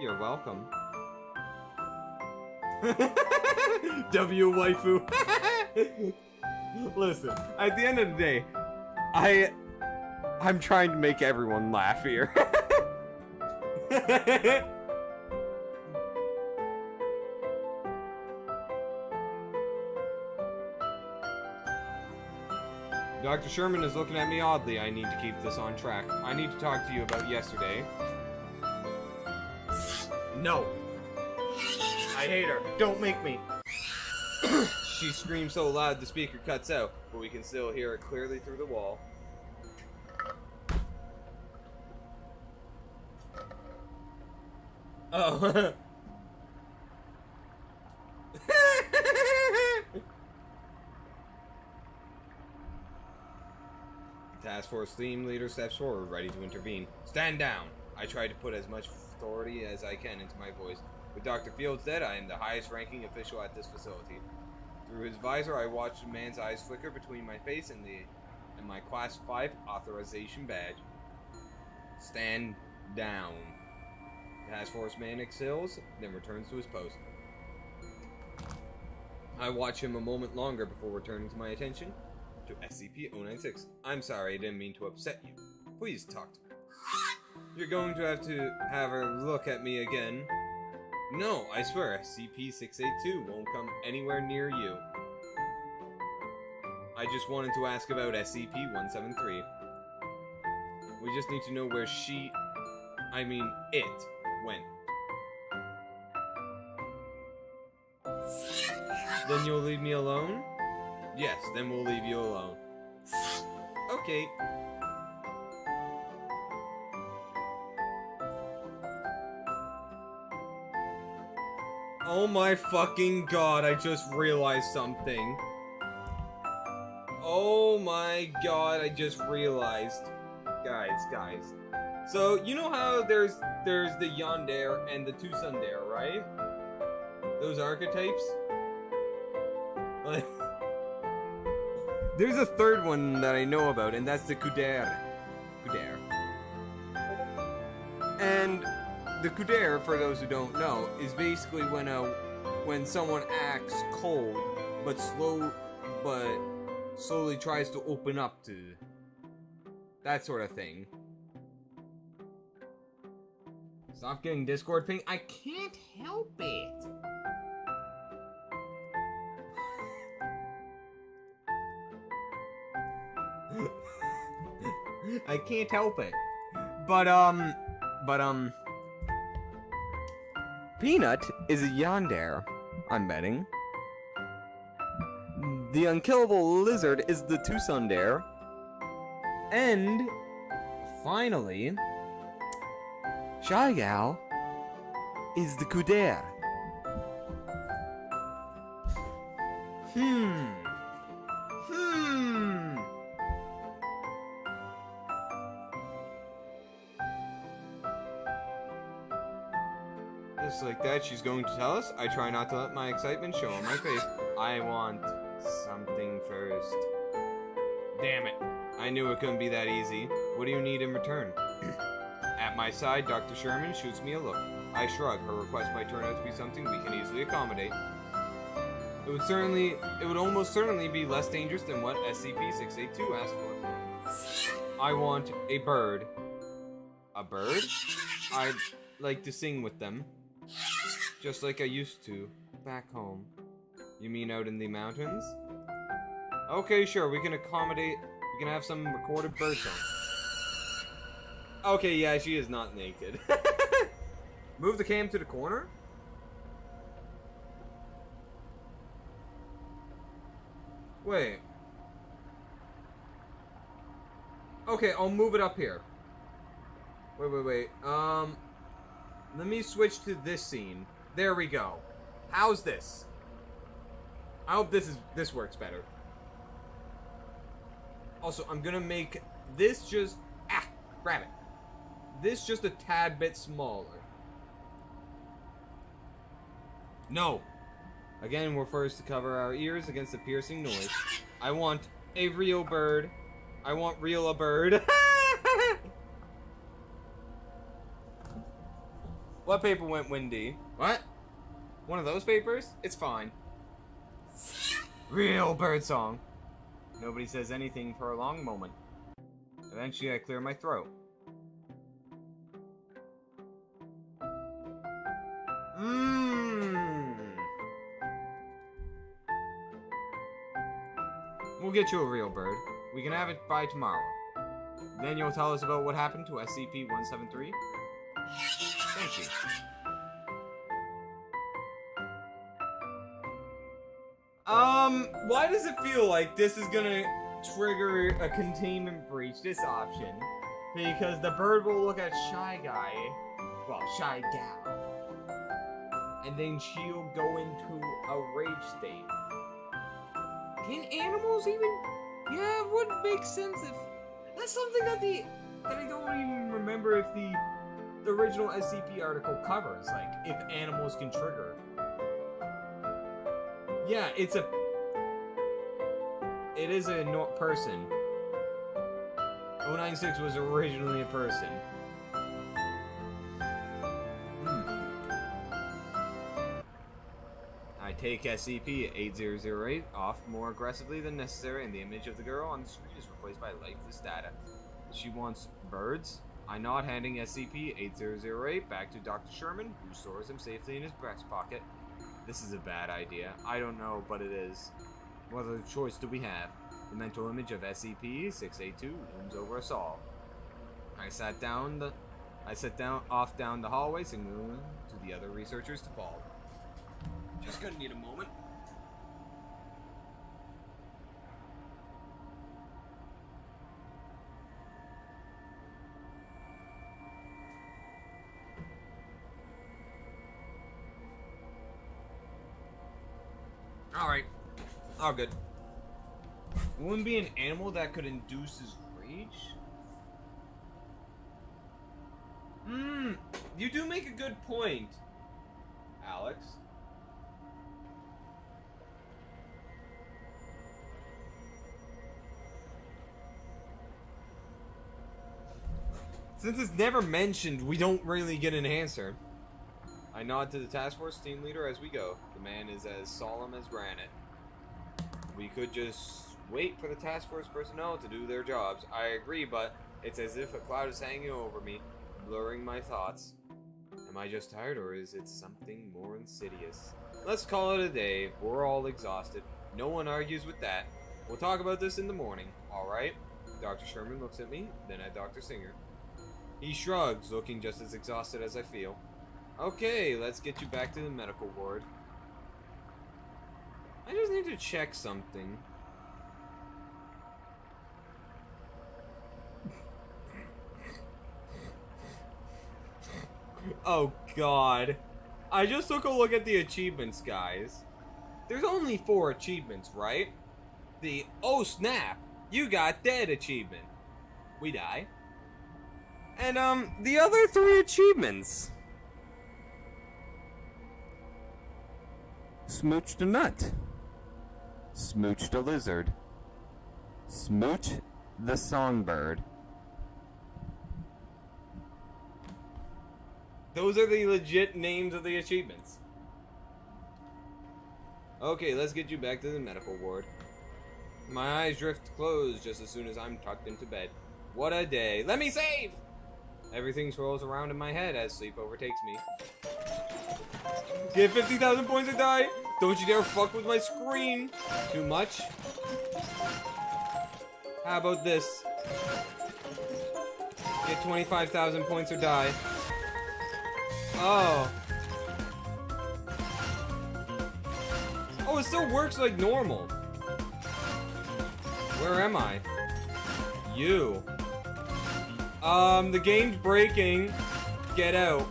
You're welcome. W waifu. Listen, at the end of the day, I'm trying to make everyone laugh here. Dr. Sherman is looking at me oddly. I need to keep this on track. I need to talk to you about yesterday. No. I hate her. Don't make me. She screams so loud the speaker cuts out, but we can still hear it clearly through the wall. Oh. Task Force team leader steps forward, ready to intervene. Stand down! I try to put as much authority as I can into my voice. With Dr. Fields dead, I am the highest ranking official at this facility. Through his visor, I watch a man's eyes flicker between my face and my Class 5 authorization badge. Stand down. Task Force man exhales, then returns to his post. I watch him a moment longer before returning to my attention. To SCP-096. I'm sorry, I didn't mean to upset you. Please talk to me. You're going to have a look at me again. No, I swear, SCP-682 won't come anywhere near you. I just wanted to ask about SCP-173. We just need to know where it went. Then you'll leave me alone? Yes, then we'll leave you alone. Okay. Oh my fucking god, I just realized something. Oh my god, I just realized. Guys. So, you know how there's the Yandere and the two Tsundere, right? Those archetypes? Like... There's a third one that I know about, and that's the Kudere. And the Kuder, for those who don't know, is basically when someone acts cold but slowly tries to open up to that sort of thing. Stop getting Discord ping. I can't help it. I can't help it. But Peanut is a yandere, I'm betting. The unkillable lizard is the tsundere. And finally, Shy Gal is the Kuder. Just like that, she's going to tell us. I try not to let my excitement show on my face. I want something first. Damn it. I knew it couldn't be that easy. What do you need in return? At my side, Dr. Sherman shoots me a look. I shrug. Her request might turn out to be something we can easily accommodate. It would almost certainly be less dangerous than what SCP-682 asked for. I want a bird. A bird? I'd like to sing with them. Just like I used to, back home. You mean out in the mountains? Okay, sure, we can accommodate. We can have some recorded bird song. Okay, yeah, she is not naked. Move the cam to the corner? Wait. Okay, I'll move it up here. Wait. Let me switch to this scene. There we go. How's this? I hope this works better. Also, I'm gonna make this just grab it. This just a tad bit smaller. No. Again, we're first to cover our ears against the piercing noise. I want a real bird. I want a bird. What paper went windy? What? One of those papers? It's fine. Real bird song. Nobody says anything for a long moment. Eventually I clear my throat. We'll get you a real bird. We can have it by tomorrow. Then you'll tell us about what happened to SCP-173? Thank you. Why does it feel like this is gonna trigger a containment breach, this option? Because the bird will look at Shy Gal, and then she'll go into a rage state. Can animals even? Yeah, it would make sense if... That's something that I don't even remember if the original SCP article covers, like, if animals can trigger. Yeah, it is a person. 096 was originally a person. I take SCP-8008 off more aggressively than necessary, and the image of the girl on the screen is replaced by lifeless data. She wants birds. I nod, handing SCP-8008 back to Dr. Sherman, who stores him safely in his breast pocket. This is a bad idea. I don't know, but it is. What other choice do we have? The mental image of SCP-682 looms over us all. I sat down the hallway, signaling to the other researchers to follow. Just gonna need a moment. Alright. All good. Wouldn't be an animal that could induce his rage? You do make a good point, Alex. Since it's never mentioned, we don't really get an answer. I nod to the task force team leader as we go. The man is as solemn as granite. We could just wait for the task force personnel to do their jobs. I agree, but it's as if a cloud is hanging over me, blurring my thoughts. Am I just tired, or is it something more insidious? Let's call it a day. We're all exhausted. No one argues with that. We'll talk about this in the morning, alright? Dr. Sherman looks at me, then at Dr. Singer. He shrugs, looking just as exhausted as I feel. Okay, let's get you back to the medical ward. I just need to check something. Oh god. I just took a look at the achievements, guys. There's only 4 achievements, right? The oh snap, you got dead achievement. We die. And the other 3 achievements. Smooched a nut. Smooched a lizard. Smooch the songbird. Those are the legit names of the achievements. Okay, let's get you back to the medical ward. My eyes drift closed just as soon as I'm tucked into bed. What a day. Let me save! Everything swirls around in my head as sleep overtakes me. Get 50,000 points or die! Don't you dare fuck with my screen! Too much? How about this? Get 25,000 points or die. Oh. Oh, it still works like normal. Where am I? You. The game's breaking. Get out.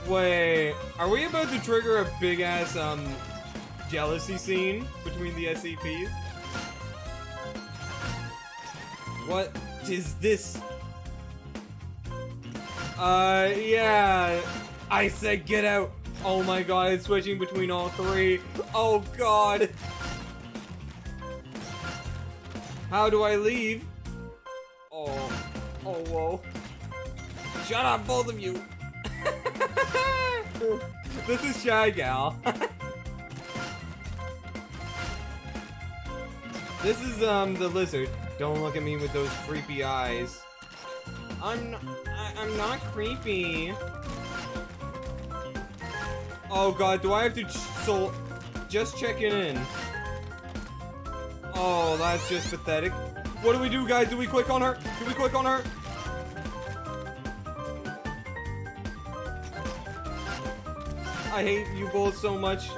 Wait, are we about to trigger a big ass jealousy scene between the SCPs? What is this? Yeah. I said get out. Oh my god, it's switching between all 3. Oh god. How do I leave? Oh. Oh, whoa. Shut up, both of you. This is Shy Gal. This is, the lizard. Don't look at me with those creepy eyes. I'm not creepy. Oh god, do I have to just checking in? Oh, that's just pathetic. What do we do, guys? Do we click on her? Do we click on her? I hate you both so much.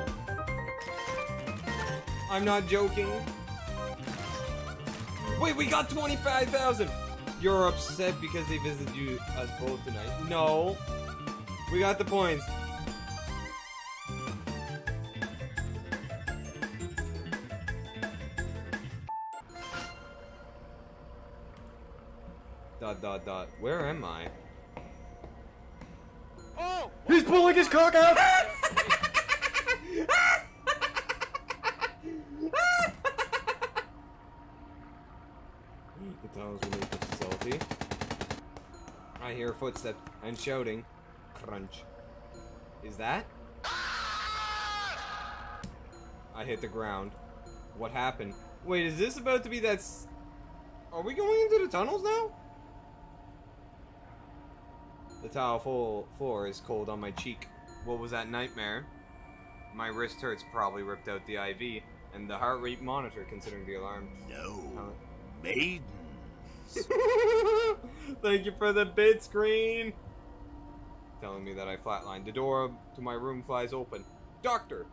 I'm not joking. Wait, we got 25,000! You're upset because they visited us both tonight. No. We got the points. ... Where am I? Oh! He's pulling his cock out! The tunnels will leave the facility. I hear footsteps and shouting. Crunch. Is that? I hit the ground. What happened? Wait, is this about to be that Are we going into the tunnels now? The tile floor is cold on my cheek. What was that nightmare? My wrist hurts, probably ripped out the IV, and the heart rate monitor considering the alarm. No. Maidens. Thank you for the bid screen! Telling me that I flatlined. The door to my room flies open. Doctor!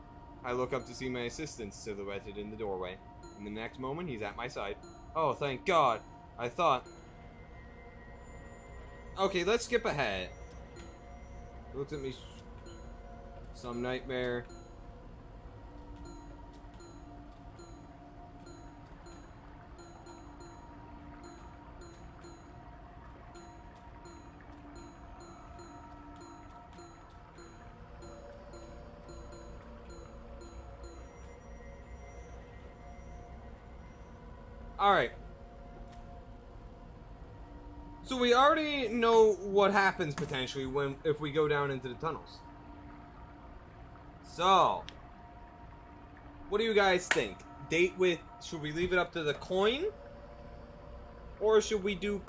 I look up to see my assistant silhouetted in the doorway. In the next moment, he's at my side. Oh, thank God. I thought... Okay, let's skip ahead. He looks at me. Some nightmare. Alright. So we already know what happens potentially if we go down into the tunnels. So, what do you guys think? Date with, should we leave it up to the coin? Or should we do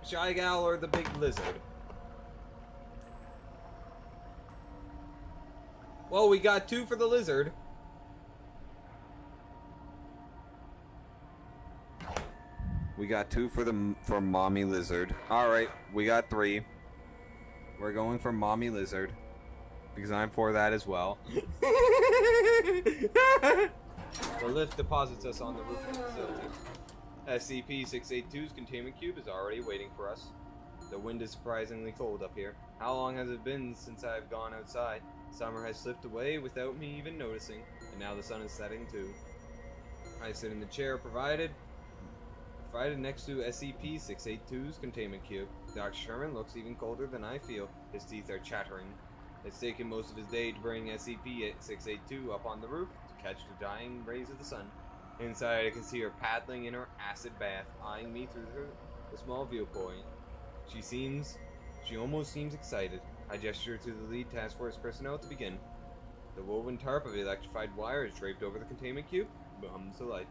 Shy Gal or the Big Lizard? Well, we got 2 for the lizard. We got 2 for Mommy Lizard. Alright, we got 3. We're going for Mommy Lizard. Because I'm for that as well. The lift deposits us on the roof of the facility. SCP-682's containment cube is already waiting for us. The wind is surprisingly cold up here. How long has it been since I've gone outside? Summer has slipped away without me even noticing, and now the sun is setting too. I sit in the chair provided next to SCP-682's containment cube. Dr. Sherman looks even colder than I feel. His teeth are chattering. It's taken most of his day to bring SCP-682 up on the roof to catch the dying rays of the sun. Inside, I can see her paddling in her acid bath, eyeing me through the small viewpoint. She almost seems excited. I gesture to the lead task force personnel to begin. The woven tarp of electrified wire is draped over the containment cube, hums to light.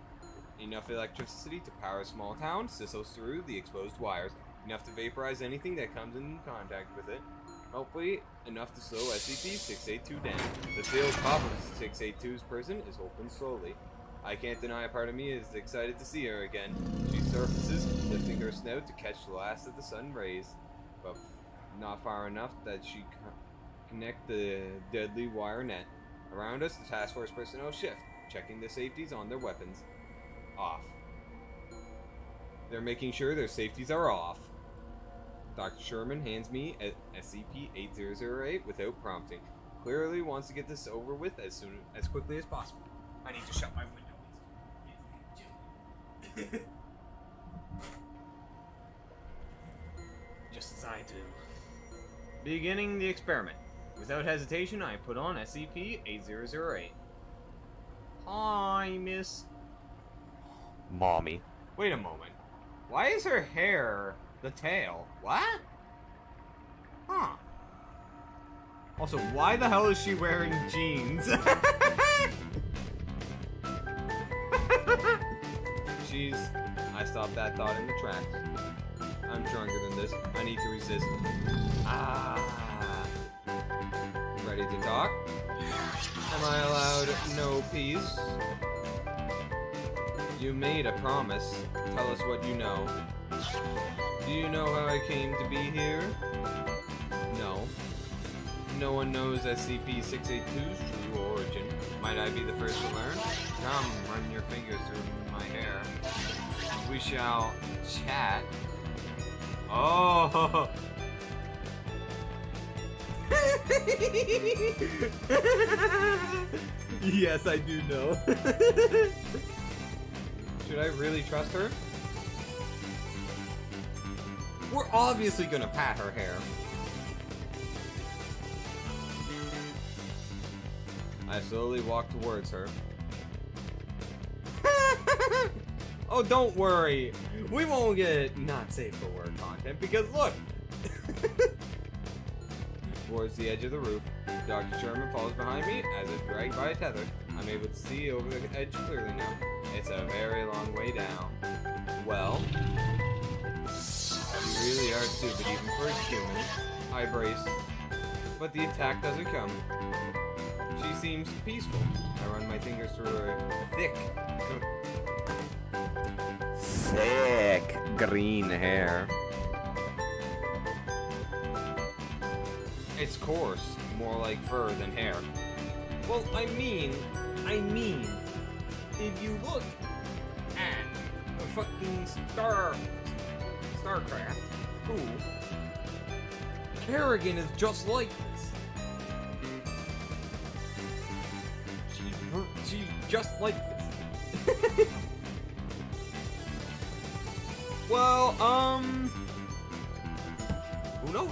Enough electricity to power a small town sizzles through the exposed wires, enough to vaporize anything that comes in contact with it. Hopefully, enough to slow SCP-682 down. The sealed top of 682's person is open slowly. I can't deny a part of me is excited to see her again. She surfaces, lifting her snout to catch the last of the sun rays, but not far enough that she connect the deadly wire net. Around us, the task force personnel shift, checking the safeties on their weapons. Off. They're making sure their safeties are off. Dr. Sherman hands me a SCP-8008 without prompting. Clearly wants to get this over with as quickly as possible. I need to shut my windows. Just as I do. Beginning the experiment. Without hesitation, I put on SCP-8008. Hi, Miss... Mommy. Wait a moment. Why is her hair the tail? What? Huh. Also, why the hell is she wearing jeans? I stopped that thought in the tracks. I'm stronger than this. I need to resist. Ready to talk? Am I allowed no peace? You made a promise. Tell us what you know. Do you know how I came to be here? No. No one knows SCP-682's true origin. Might I be the first to learn? Come, run your fingers through my hair. We shall chat. Oh! Yes, I do know. Should I really trust her? We're obviously gonna pat her hair. I slowly walk towards her. Oh, don't worry. We won't get not safe for work content because look! Towards the edge of the roof, Dr. Sherman falls behind me as if dragged by a tether. I'm able to see over the edge clearly now. It's a very long way down. Well, you really are stupid even for a human. I brace, but the attack doesn't come. She seems peaceful. I run my fingers through her thick green hair. It's coarse, more like fur than hair. Well, I mean, if you look at the fucking StarCraft, cool. Kerrigan is just like this. She's just like this. Well, who knows?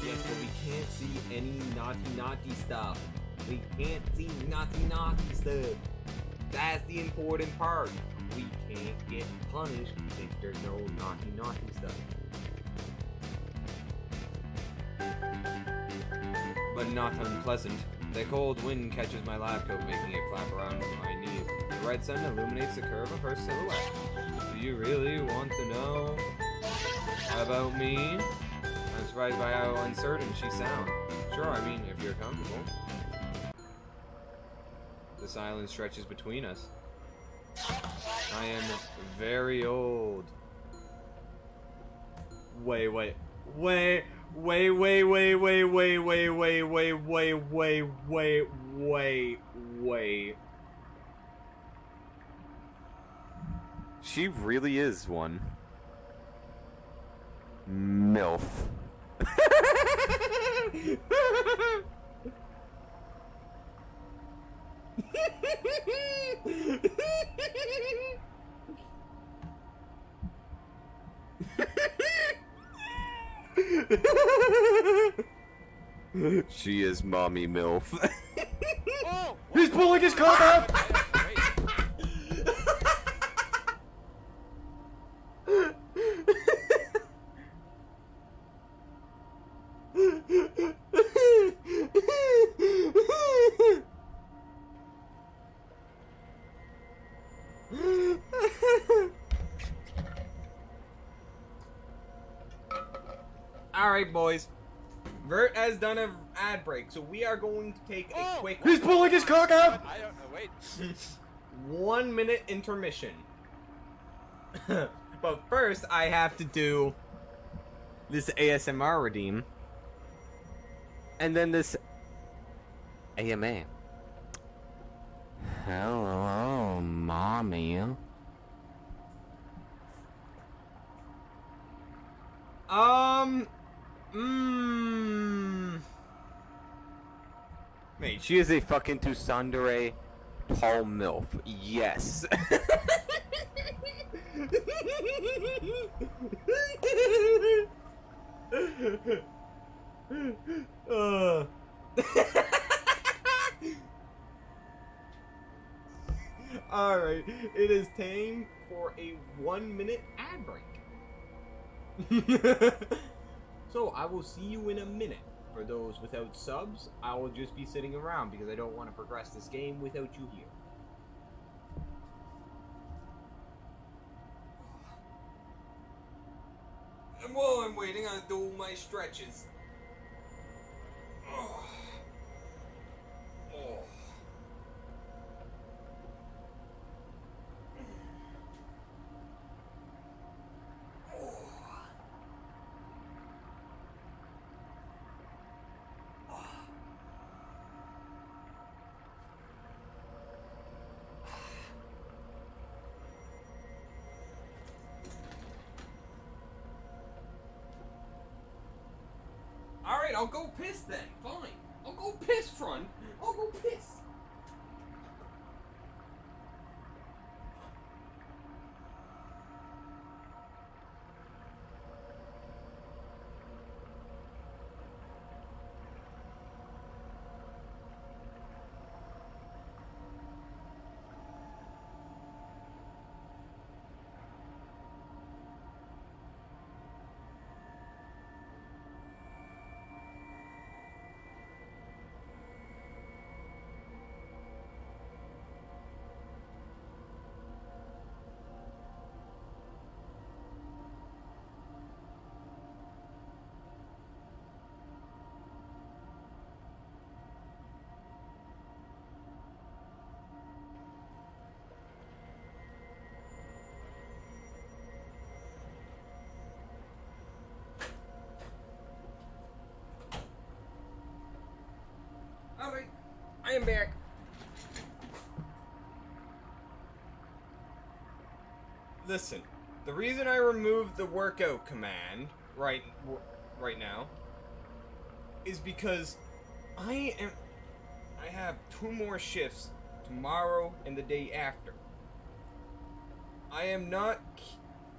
Yes, but we can't see any naughty stuff. We can't see naughty stuff. That's the important part. We can't get punished if there's no naughty stuff. But not unpleasant. The cold wind catches my lab coat, making it flap around my knee. The red sun illuminates the curve of her silhouette. Do you really want to know about me? I'm surprised by how uncertain she sounds. Sure, I mean, if you're comfortable. The silence stretches between us. I am very old. Wait. She really is one. MILF. She is mommy MILF. Oh! He's pulling his cock out! Wait. Alright, boys. Vert has done an ad break, so we are going to take a Oh! quick He's pulling his cock out! I don't know. Wait. 1 minute intermission. But first, I have to do this ASMR redeem. And then this AMA. Hello, mommy. Wait, She is a fucking Tsundere tall MILF. Yes. Alright, it is time for a 1 minute ad break. So, I will see you in a minute. For those without subs, I will just be sitting around because I don't want to progress this game without you here. And while I'm waiting, I'll do my stretches. Oh. Oh. Alright, I'll go piss then. Fine. I'll go piss, front. I'll go piss. Alright, I am back. Listen, the reason I removed the workout command right now is because I have 2 more shifts tomorrow and the day after. I am not,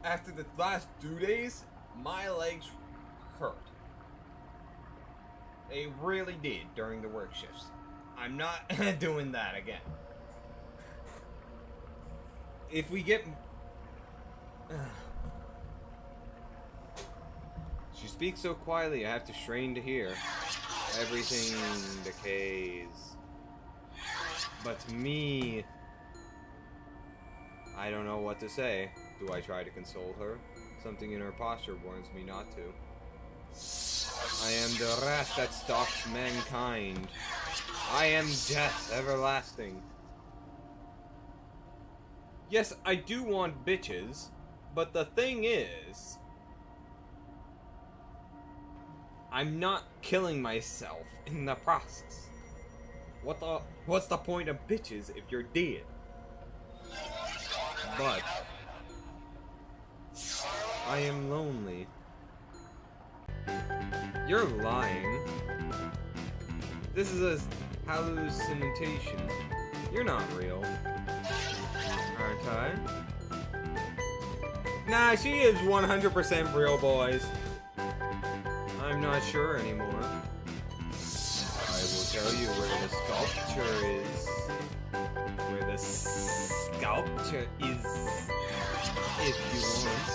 after the last 2 days, my legs hurt. They really did during the work shifts. I'm not doing that again. if we get... She speaks so quietly, I have to strain to hear. Everything decays. But to me... I don't know what to say. Do I try to console her? Something in her posture warns me not to. I am the wrath that stalks mankind. I am death everlasting. Yes, I do want bitches, but the thing is... I'm not killing myself in the process. What's the point of bitches if you're dead? But I am lonely. You're lying. This is a hallucination. You're not real. Aren't I? Nah, she is 100% real, boys. I'm not sure anymore. I will tell you where the sculpture is. Where the sculpture is, if you want.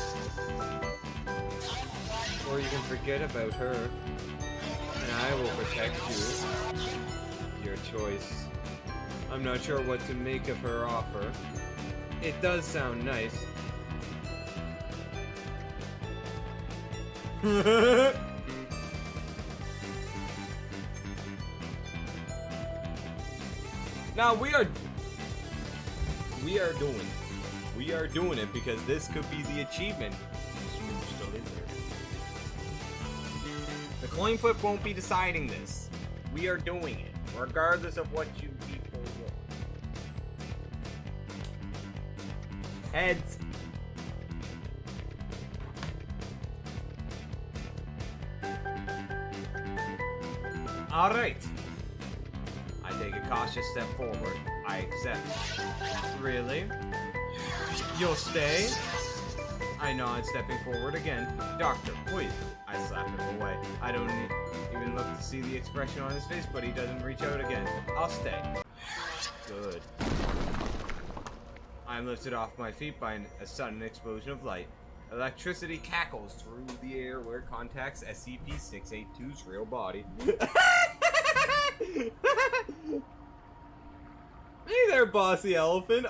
Or you can forget about her, and I will protect you. Your choice. I'm not sure what to make of her offer. It does sound nice. Now we are doing it because this could be the achievement. Smooch the lizard. The coin flip won't be deciding this. We are doing it, regardless of what you people want. Heads. Alright. I take a cautious step forward. I accept. Really? You'll stay? I nod, stepping forward again. Doctor, please. I slap him away. I don't even look to see the expression on his face, but he doesn't reach out again. I'll stay. Good. I'm lifted off my feet by a sudden explosion of light. Electricity cackles through the air where it contacts SCP-682's real body. Hey there, bossy elephant.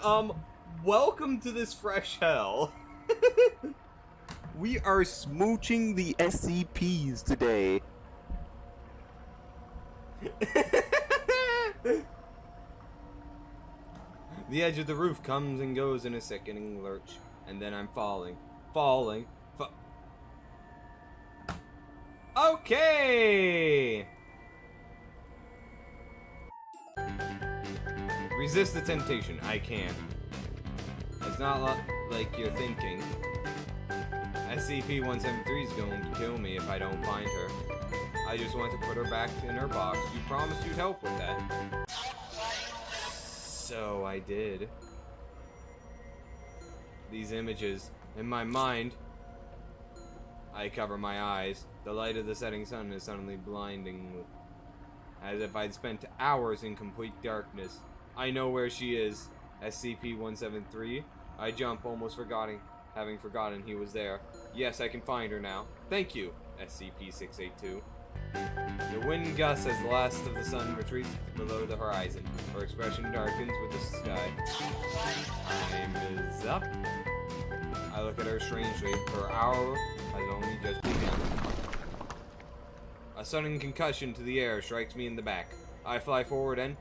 Welcome to this fresh hell. We are smooching the SCPs today. The edge of the roof comes and goes in a sickening lurch, and then I'm falling. Okay! Resist the temptation. I can. It's not like you're thinking. SCP-173 is going to kill me if I don't find her. I just want to put her back in her box. You promised you'd help with that. So I did. These images in my mind. I cover my eyes. The light of the setting sun is suddenly blinding, as if I'd spent hours in complete darkness. I know where she is. SCP-173. I jump, almost having forgotten he was there. Yes, I can find her now. Thank you, SCP-682. The wind gusts as the last of the sun retreats below the horizon. Her expression darkens with the sky. Time is up. I look at her strangely. Her hour has only just begun. A sudden concussion to the air strikes me in the back. I fly forward and...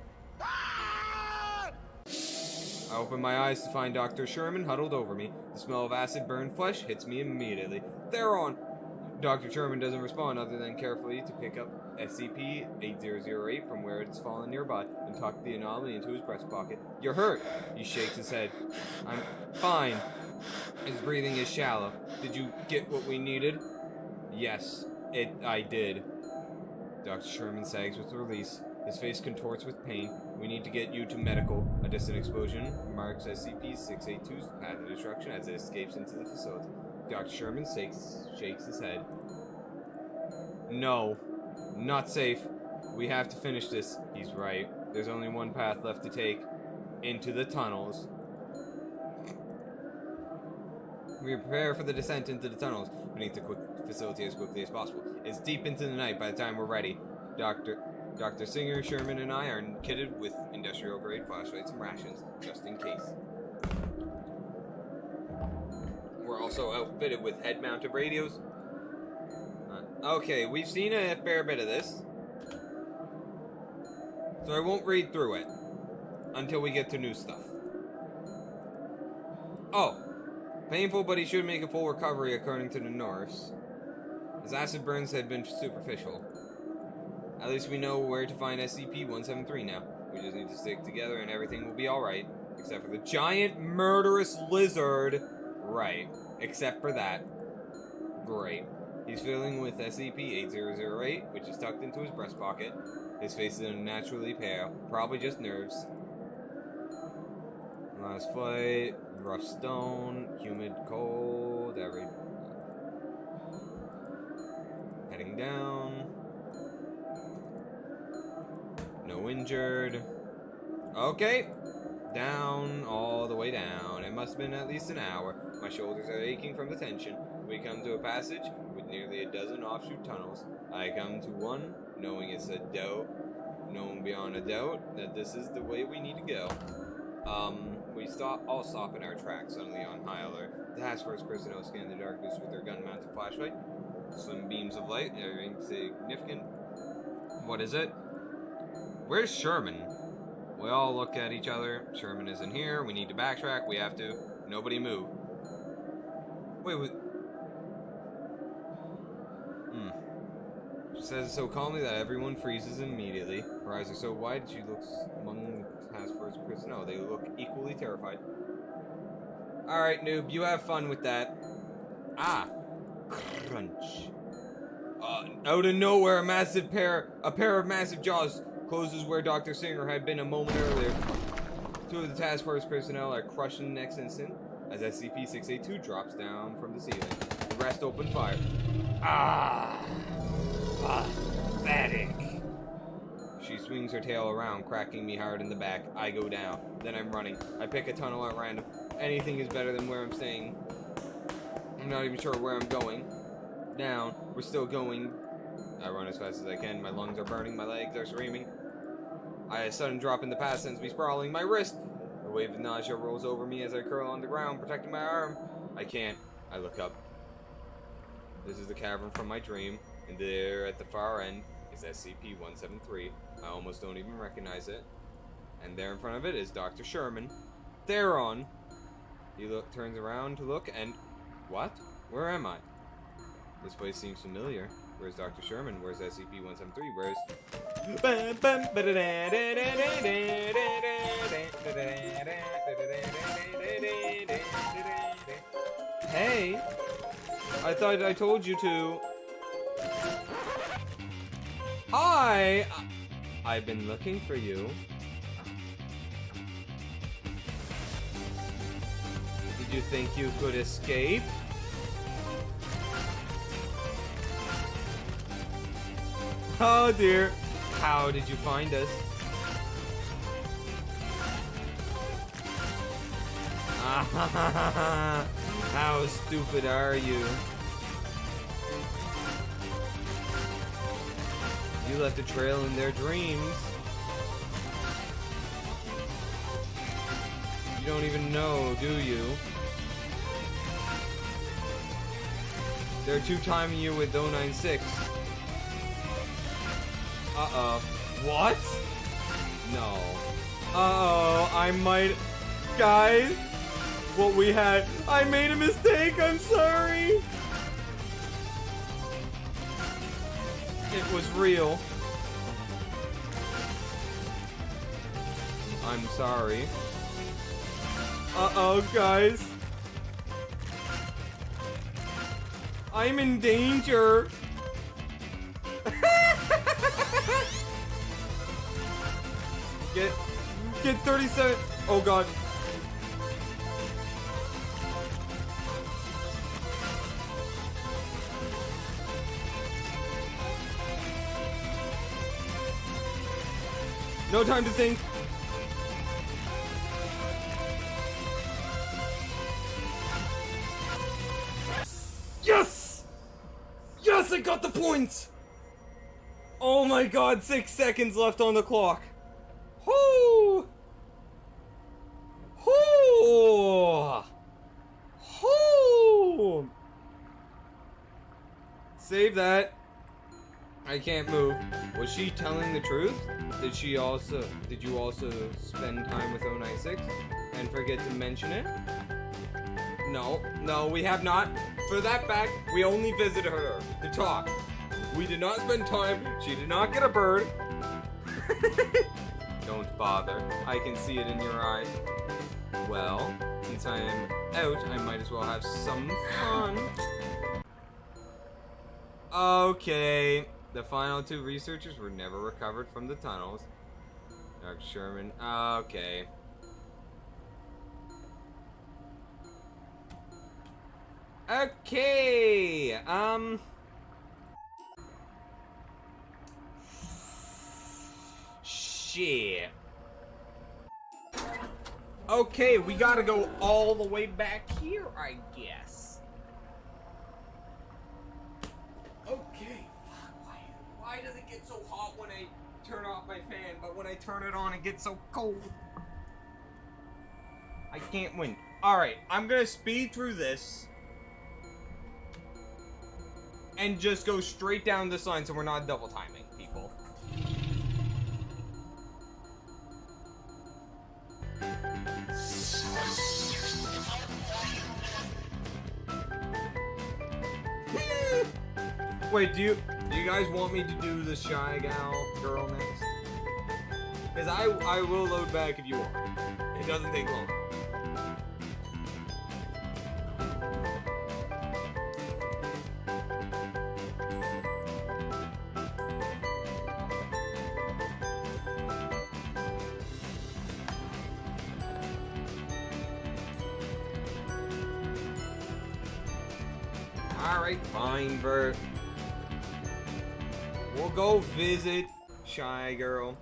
I open my eyes to find Dr. Sherman huddled over me. The smell of acid-burned flesh hits me immediately. They're on! Dr. Sherman doesn't respond other than carefully to pick up SCP-8008 from where it's fallen nearby and tuck the anomaly into his breast pocket. You're hurt! He shakes his head. I'm fine. His breathing is shallow. Did you get what we needed? Yes, I did. Dr. Sherman sags with release. His face contorts with pain. We need to get you to medical. A distant explosion marks SCP-682's path of destruction as it escapes into the facility. Dr. Sherman shakes his head. No, not safe. We have to finish this. He's right. There's only one path left to take. Into the tunnels. We prepare for the descent into the tunnels beneath the facility as quickly as possible. It's deep into the night by the time we're ready. Dr. Singer, Sherman, and I are kitted with industrial-grade flashlights and rations, just in case. We're also outfitted with head-mounted radios. Okay, we've seen a fair bit of this, so I won't read through it until we get to new stuff. Oh, painful, but he should make a full recovery according to the nurse. His acid burns had been superficial. At least we know where to find SCP-173 now. We just need to stick together and everything will be alright. Except for the giant murderous lizard. Right. Except for that. Great. He's filling with SCP-8008, which is tucked into his breast pocket. His face is unnaturally pale. Probably just nerves. Last flight. Rough stone. Humid, cold. Heading down. No injured. Okay. Down, all the way down. It must have been at least an hour. My shoulders are aching from the tension. We come to a passage with nearly a dozen offshoot tunnels. I come to one, knowing it's a doubt, knowing beyond a doubt that this is the way we need to go. We all stop in our tracks, suddenly on high alert. The task force personnel scan the darkness with their gun-mounted flashlight. Slim beams of light, everything significant. What is it? Where's Sherman? We all look at each other. Sherman isn't here. We need to backtrack. We have to. Nobody move. Wait. She says it so calmly that everyone freezes immediately. Her eyes are so wide, she looks among the task force personnel. They look equally terrified. Alright, noob. You have fun with that. Ah. Crunch. Out of nowhere, a pair of massive jaws closes where Dr. Singer had been a moment earlier. Two of the task force personnel are crushed in the next instant as SCP-682 drops down from the ceiling. The rest open fire. Pathetic. She swings her tail around, cracking me hard in the back. I go down. Then I'm running. I pick a tunnel at random. Anything is better than where I'm staying. I'm not even sure where I'm going. Down. We're still going. I run as fast as I can. My lungs are burning. My legs are screaming. A sudden drop in the path sends me sprawling. My wrist! A wave of nausea rolls over me as I curl on the ground, protecting my arm. I can't. I look up. This is the cavern from my dream, and there at the far end is SCP-173. I almost don't even recognize it. And there in front of it is Dr. Sherman. Theron! He turns around to look, and... What? Where am I? This place seems familiar. Where's Dr. Sherman? Where's SCP-173? Where's... Hey! I thought I told you to... Hi! I've been looking for you. Did you think you could escape? Oh dear. How did you find us? How stupid are you? You left a trail in their dreams. You don't even know, do you? They're two-timing you with 096. Uh-oh. What? No. Uh-oh, I might... Guys, what we had... I made a mistake, I'm sorry! It was real. I'm sorry. Uh-oh, guys. I'm in danger. Get 37. Oh god. No time to think. points! Oh my god, 6 seconds left on the clock. Whoo! Whoo! Whoo! Save that. I can't move. Was she telling the truth? Did you also spend time with 096 and forget to mention it? No, we have not. For that fact, we only visited her to talk. We did not spend time. She did not get a bird. Don't bother. I can see it in your eyes. Well, since I am out, I might as well have some fun. Okay. The final 2 researchers were never recovered from the tunnels. Dr. Sherman. Okay. Okay. Shit. Okay, we gotta go all the way back here, I guess. Okay. Why does it get so hot when I turn off my fan, but when I turn it on, it gets so cold? I can't win. Alright, I'm gonna speed through this. And just go straight down this line so we're not double timing people. Wait, do you guys want me to do the Shy Girl next? Because I will load back if you want. It doesn't take long. Alright, fine, Bert. We'll go visit Shy Girl.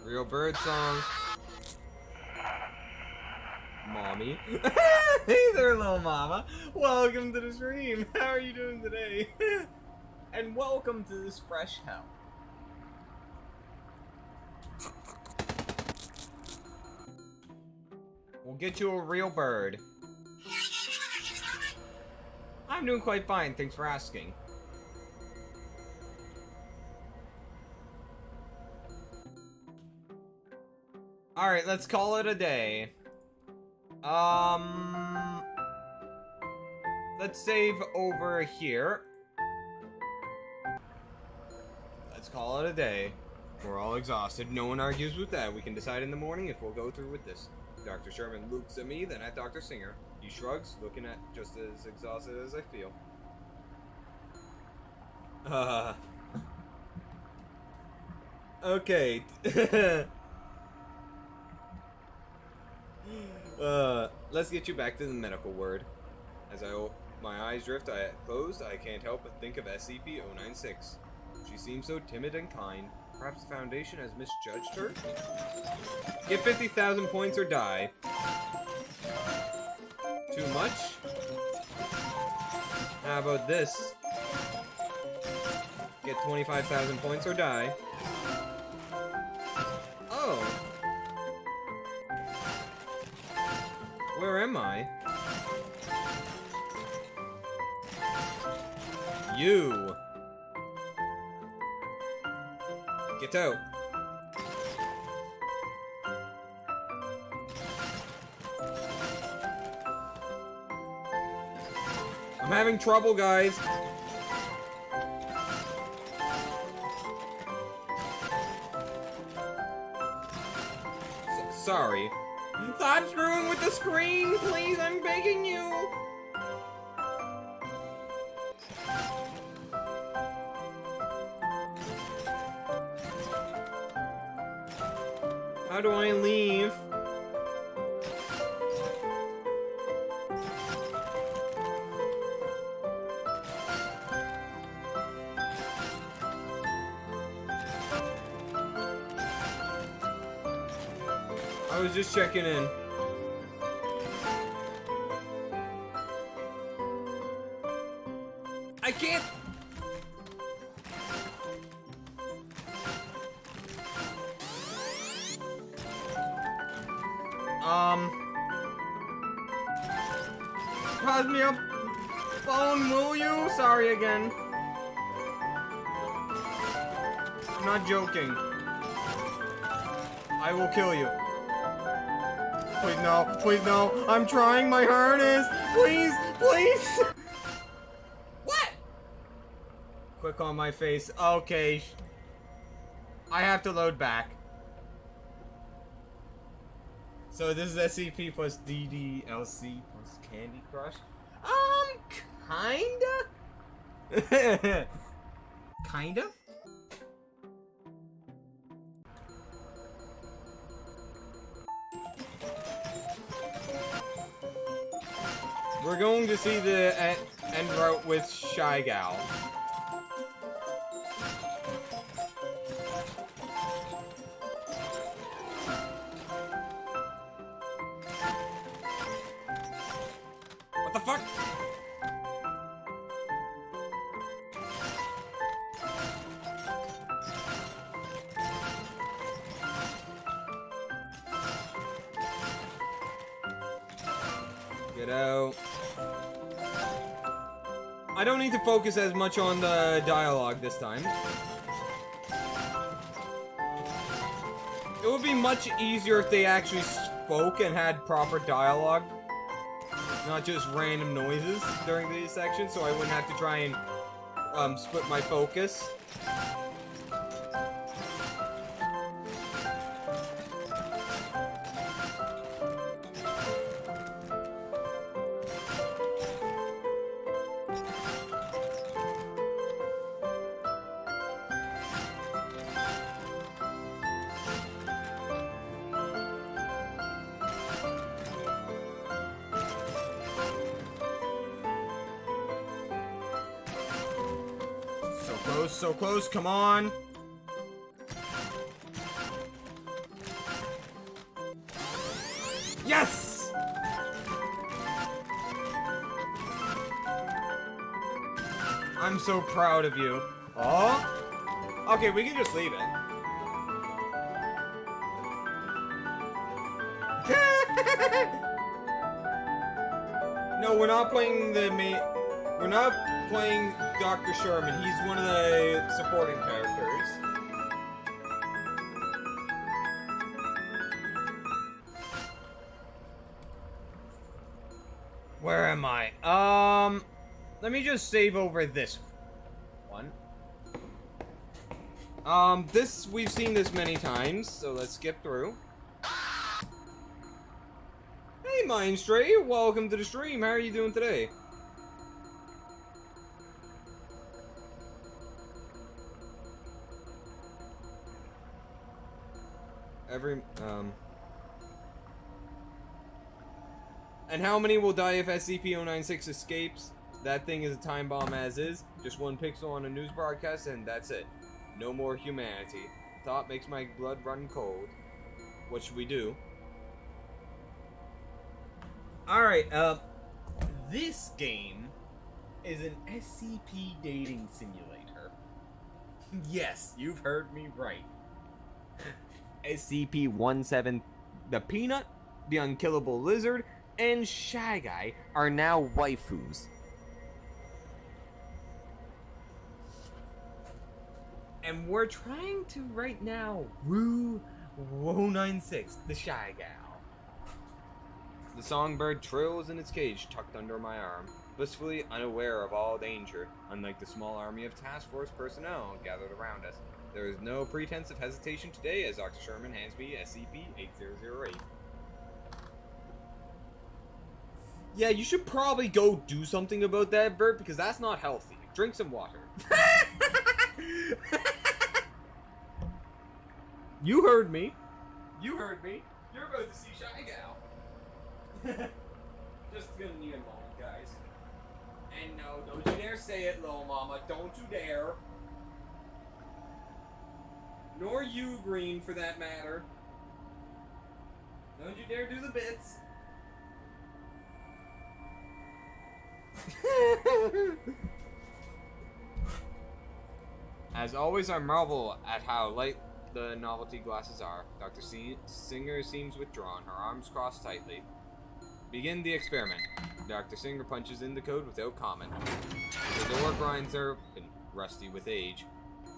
Real bird song. Mommy. Hey there, little mama. Welcome to the stream. How are you doing today? And welcome to this fresh hell. We'll get you a real bird. I'm doing quite fine, thanks for asking. Alright, let's call it a day. Let's save over here. Let's call it a day. We're all exhausted. No one argues with that. We can decide in the morning if we'll go through with this. Dr. Sherman looks at me, then at Dr. Singer. He shrugs, looking at just as exhausted as I feel. Okay. Let's get you back to the medical ward. As my eyes drift closed, I can't help but think of SCP-096. She seems so timid and kind. Perhaps the Foundation has misjudged her? Get 50,000 points or die. Too much? How about this? Get 25,000 points or die. Oh. Where am I? You. Get out. I'm having trouble, guys. Sorry. Stop screwing with the screen, please, I'm begging you! How do I leave? I was just checking in. I can't. Pass me up phone, will you? Sorry again. I'm not joking. I will kill you. Please no, please no. I'm trying my hardest. Please, please. What? Click on my face. Okay. I have to load back. So this is SCP plus DDLC plus Candy Crush? Kinda? Kinda? We're going to see the end route with Shy Gal. What the fuck? Get out. I don't need to focus as much on the dialogue this time. It would be much easier if they actually spoke and had proper dialogue. Not just random noises during these sections, so I wouldn't have to try and split my focus. So close, come on. Yes! I'm so proud of you. Oh? Okay, we can just leave it. No, we're not playing the main... We're not playing Dr. Sherman. He's one of the supporting characters. Where am I? Let me just save over this one. We've seen this many times, so let's skip through. Hey, Mindstray, welcome to the stream. How are you doing today? And how many will die if SCP-096 escapes? That thing is a time bomb as is. Just one pixel on a news broadcast and that's it. No more humanity. Thought makes my blood run cold. What should we do? Alright, this game is an SCP dating simulator. Yes, you've heard me right. SCP-17, the Peanut, the Unkillable Lizard, and Shy Guy are now waifus. And we're trying to, right now, woo 096, the Shy Gal. The songbird trills in its cage tucked under my arm, blissfully unaware of all danger, unlike the small army of task force personnel gathered around us. There is no pretense of hesitation today as Dr. Sherman hands me SCP-8008. Yeah, you should probably go do something about that, Bert, because that's not healthy. Drink some water. You heard me. You heard me. You're about to see Shy Gal. Just gonna need a moment, guys. And no, don't you dare say it, little mama. Don't you dare. Nor you, Green, for that matter. Don't you dare do the bits. As always, I marvel at how light the novelty glasses are. Dr. Singer seems withdrawn, her arms crossed tightly. Begin the experiment. Dr. Singer punches in the code without comment. The door grinds open, rusty with age.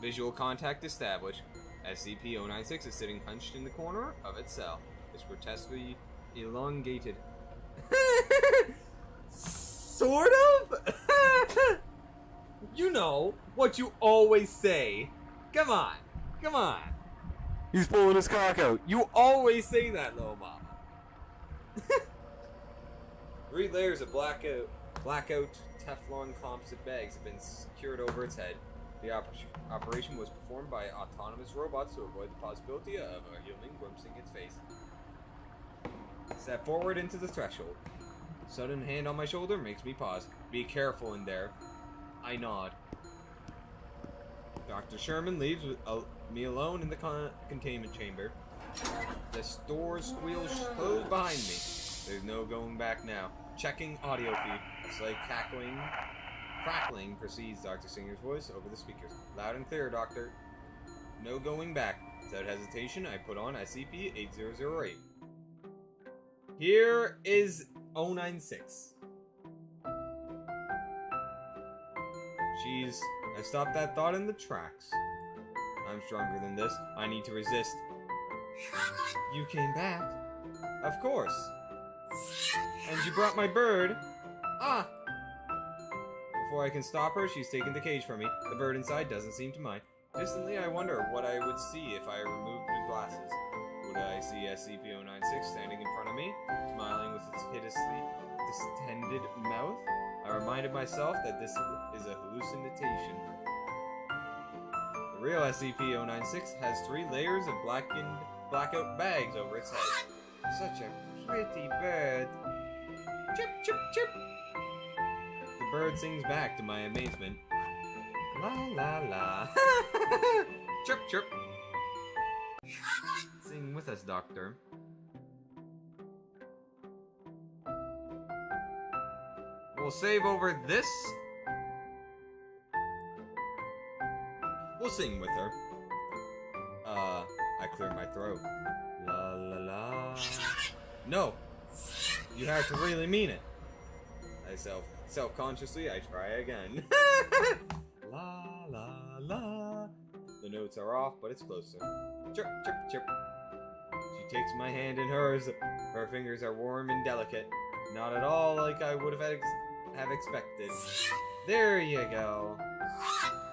Visual contact established. SCP-096 is sitting hunched in the corner of its cell. It's grotesquely elongated. Sort of? You know, what you always say. Come on. Come on. He's pulling his cock out. You always say that, little mama. 3 layers of blackout Teflon composite bags have been secured over its head. The operation was performed by autonomous robots to avoid the possibility of a human glimpsing its face. Step forward into the threshold. Sudden hand on my shoulder makes me pause. Be careful in there. I nod. Dr. Sherman leaves with, me alone in the containment chamber. The doors squeal closed behind me. There's no going back now. Checking audio feed. A slight crackling precedes Dr. Singer's voice over the speakers. Loud and clear, Doctor. No going back. Without hesitation, I put on SCP-8008. Here is 096. Jeez, I stopped that thought in the tracks. I'm stronger than this. I need to resist. You came back? Of course. And you brought my bird? Ah! Before I can stop her, she's taken the cage from me. The bird inside doesn't seem to mind. Distantly, I wonder what I would see if I removed the glasses. Would I see SCP-096 standing in front of me, smiling with its hideously distended mouth? I reminded myself that this is a hallucination. The real SCP-096 has 3 layers of blackout bags over its head. Such a pretty bird. Chirp, chirp, chirp. The bird sings back to my amazement. La la la. Chirp, chirp. Sing with us, Doctor. We'll save over this. We'll sing with her. I clear my throat. La la la. No! You have to really mean it. Self-consciously, I try again. La la la. The notes are off, but it's closer. Chirp, chirp, chirp. She takes my hand in hers. Her fingers are warm and delicate. Not at all like I would have expected. There you go.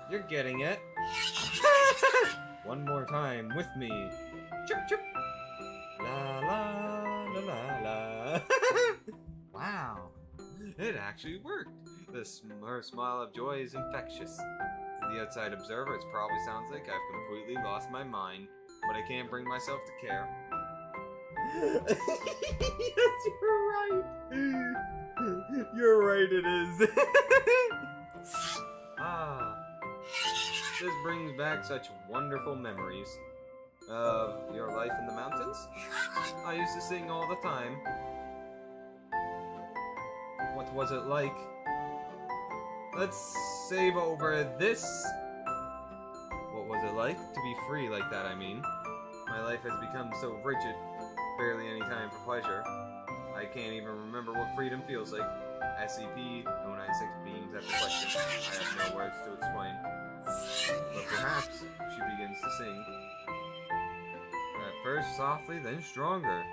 You're getting it. One more time with me. Chirp, chirp. La la la la la. Wow. It actually worked. Her smile of joy is infectious. To the outside observer, it probably sounds like I've completely lost my mind, but I can't bring myself to care. Yes, you're right. You're right, it is. Ah. This brings back such wonderful memories of your life in the mountains. I used to sing all the time. What was it like? Let's save over this. What was it like to be free like that, I mean? My life has become so rigid, barely any time for pleasure. I can't even remember what freedom feels like. SCP-096 beams at the question. I have no words to explain. But perhaps she begins to sing. At first softly, then stronger.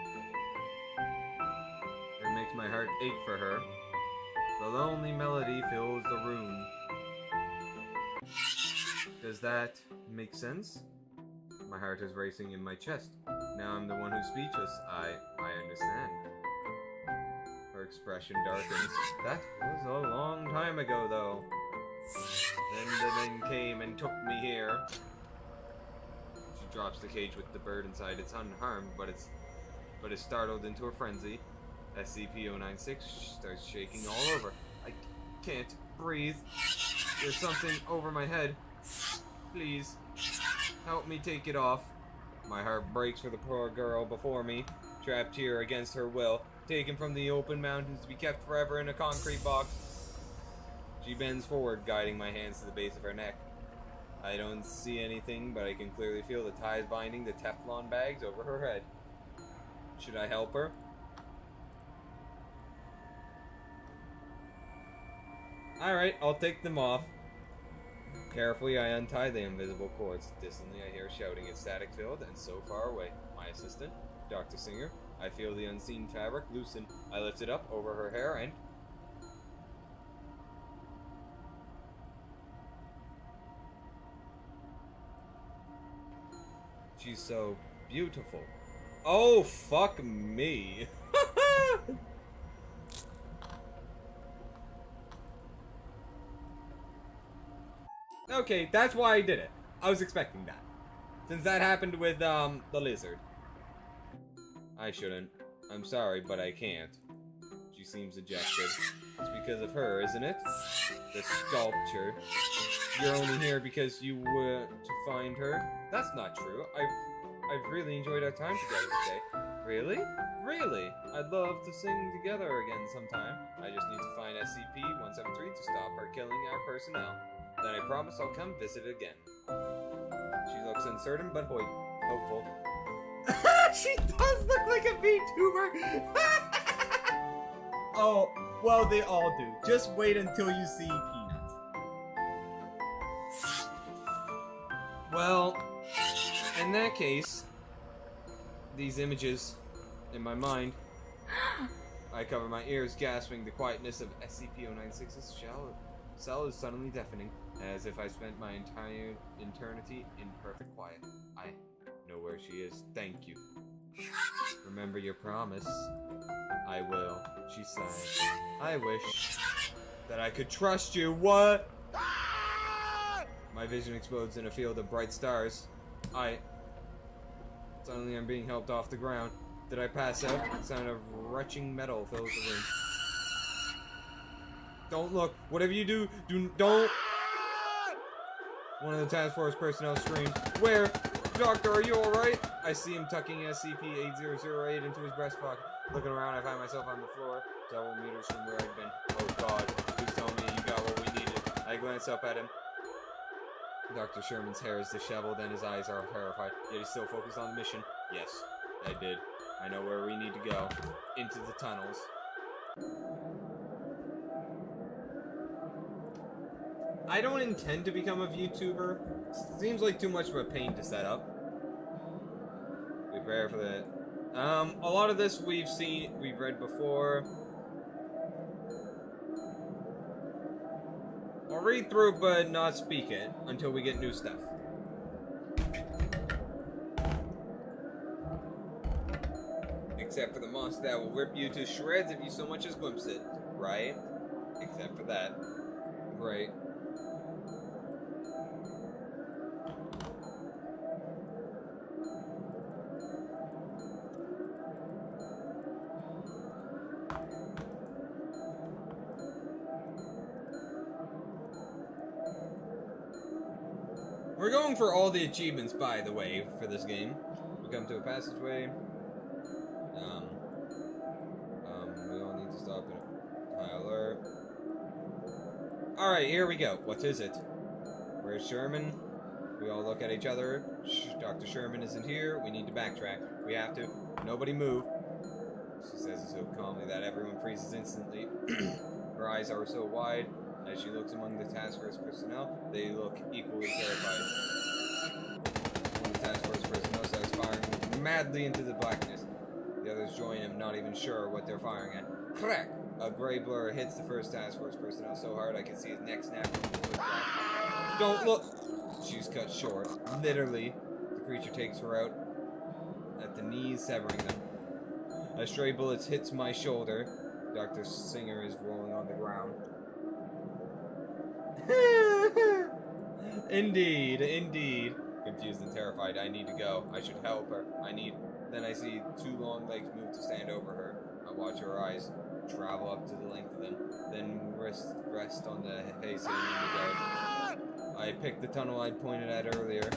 It makes my heart ache for her. The lonely melody fills the room. Does that make sense? My heart is racing in my chest. Now I'm the one who's speechless. I understand. Her expression darkens. That was a long time ago, though. Then the thing came and took me here. She drops the cage with the bird inside. It's unharmed, but is startled into a frenzy. SCP-096 starts shaking all over. I can't breathe. There's something over my head. Please, help me take it off. My heart breaks for the poor girl before me, trapped here against her will, taken from the open mountains to be kept forever in a concrete box. She bends forward, guiding my hands to the base of her neck. I don't see anything, but I can clearly feel the ties binding the Teflon bags over her head. Should I help her? Alright, I'll take them off. Carefully, I untie the invisible cords. Distantly, I hear shouting. It's static-filled and so far away. My assistant, Dr. Singer. I feel the unseen fabric loosen. I lift it up over her hair and... she's so beautiful. Oh, fuck me. Okay, that's why I did it. I was expecting that. Since that happened with, the lizard. I shouldn't. I'm sorry, but I can't. She seems dejected. It's because of her, isn't it? The sculpture. You're only here because you were to find her? That's not true. I've really enjoyed our time together today. Really? Really? I'd love to sing together again sometime. I just need to find SCP-173 to stop her killing our personnel. Then I promise I'll come visit again. She looks uncertain but hopeful. She does look like a VTuber! Oh, well, they all do. Just wait until you see Peanuts. Well, in that case, these images in my mind, I cover my ears, gasping. The quietness of SCP-096's cell is suddenly deafening, as if I spent my entire eternity in perfect quiet. I know where she is. Thank you. Remember your promise. I will, she sighs. I wish that I could trust you. What? My vision explodes in a field of bright stars. Suddenly I'm being helped off the ground. Did I pass out? The sound of retching metal fills the room. Don't look. Whatever you do, don't. One of the task force personnel screams, "Where? Doctor, are you alright?" I see him tucking SCP-8008 into his breast pocket. Looking around, I find myself on the floor, several meters from where I'd been. Oh God, please tell me you got what we needed. I glance up at him. Dr. Sherman's hair is disheveled and his eyes are terrified, yet he's still focused on the mission. Yes, I did. I know where we need to go. Into the tunnels. I don't intend to become a VTuber. Seems like too much of a pain to set up. Be prepared for that. A lot of this we've read before. I'll read through but not speak it until we get new stuff. Except for the monster that will rip you to shreds if you so much as glimpse it. Right? Except for that. Right. We're going for all the achievements, by the way, for this game. We come to a passageway. We all need to stop it. High alert. Alright, here we go. What is it? Where's Sherman? We all look at each other. Dr. Sherman isn't here. We need to backtrack. We have to. Nobody move. She says it so calmly that everyone freezes instantly. Her eyes are so wide. As she looks among the task force personnel, they look equally terrified. One of the task force personnel starts firing madly into the blackness. The others join him, not even sure what they're firing at. Crack! A gray blur hits the first task force personnel so hard I can see his neck snap. Don't look! she's cut short. Literally, the creature takes her out at the knees, severing them. A stray bullet hits my shoulder. Dr. Singer is rolling on the ground. Indeed, indeed. Confused and terrified, I need to go. I should help her. Then I see two long legs move to stand over her. I watch her eyes travel up to the length of them, then rest on the hay sitting in the bed. I pick the tunnel I'd pointed at earlier.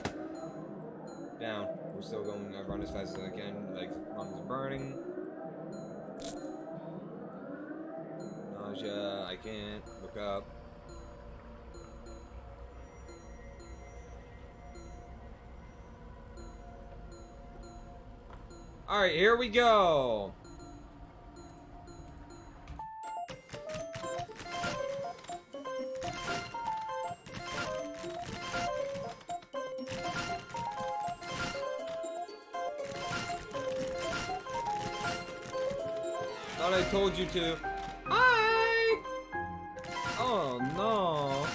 Down. We're still going. I run as fast as I can. Like, lungs are burning. Nausea. I can't look up. Alright, here we go! Thought I told you to. Hi! Oh no.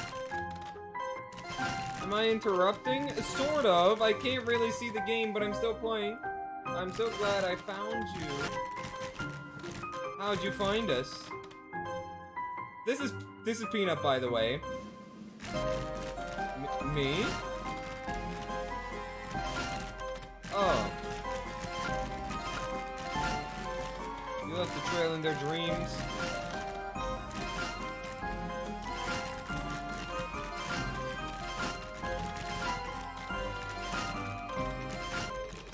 Am I interrupting? Sort of. I can't really see the game, but I'm still playing. I'm so glad I found you. How'd you find us? This is Peanut, by the way. Me? Oh. You left the trail in their dreams.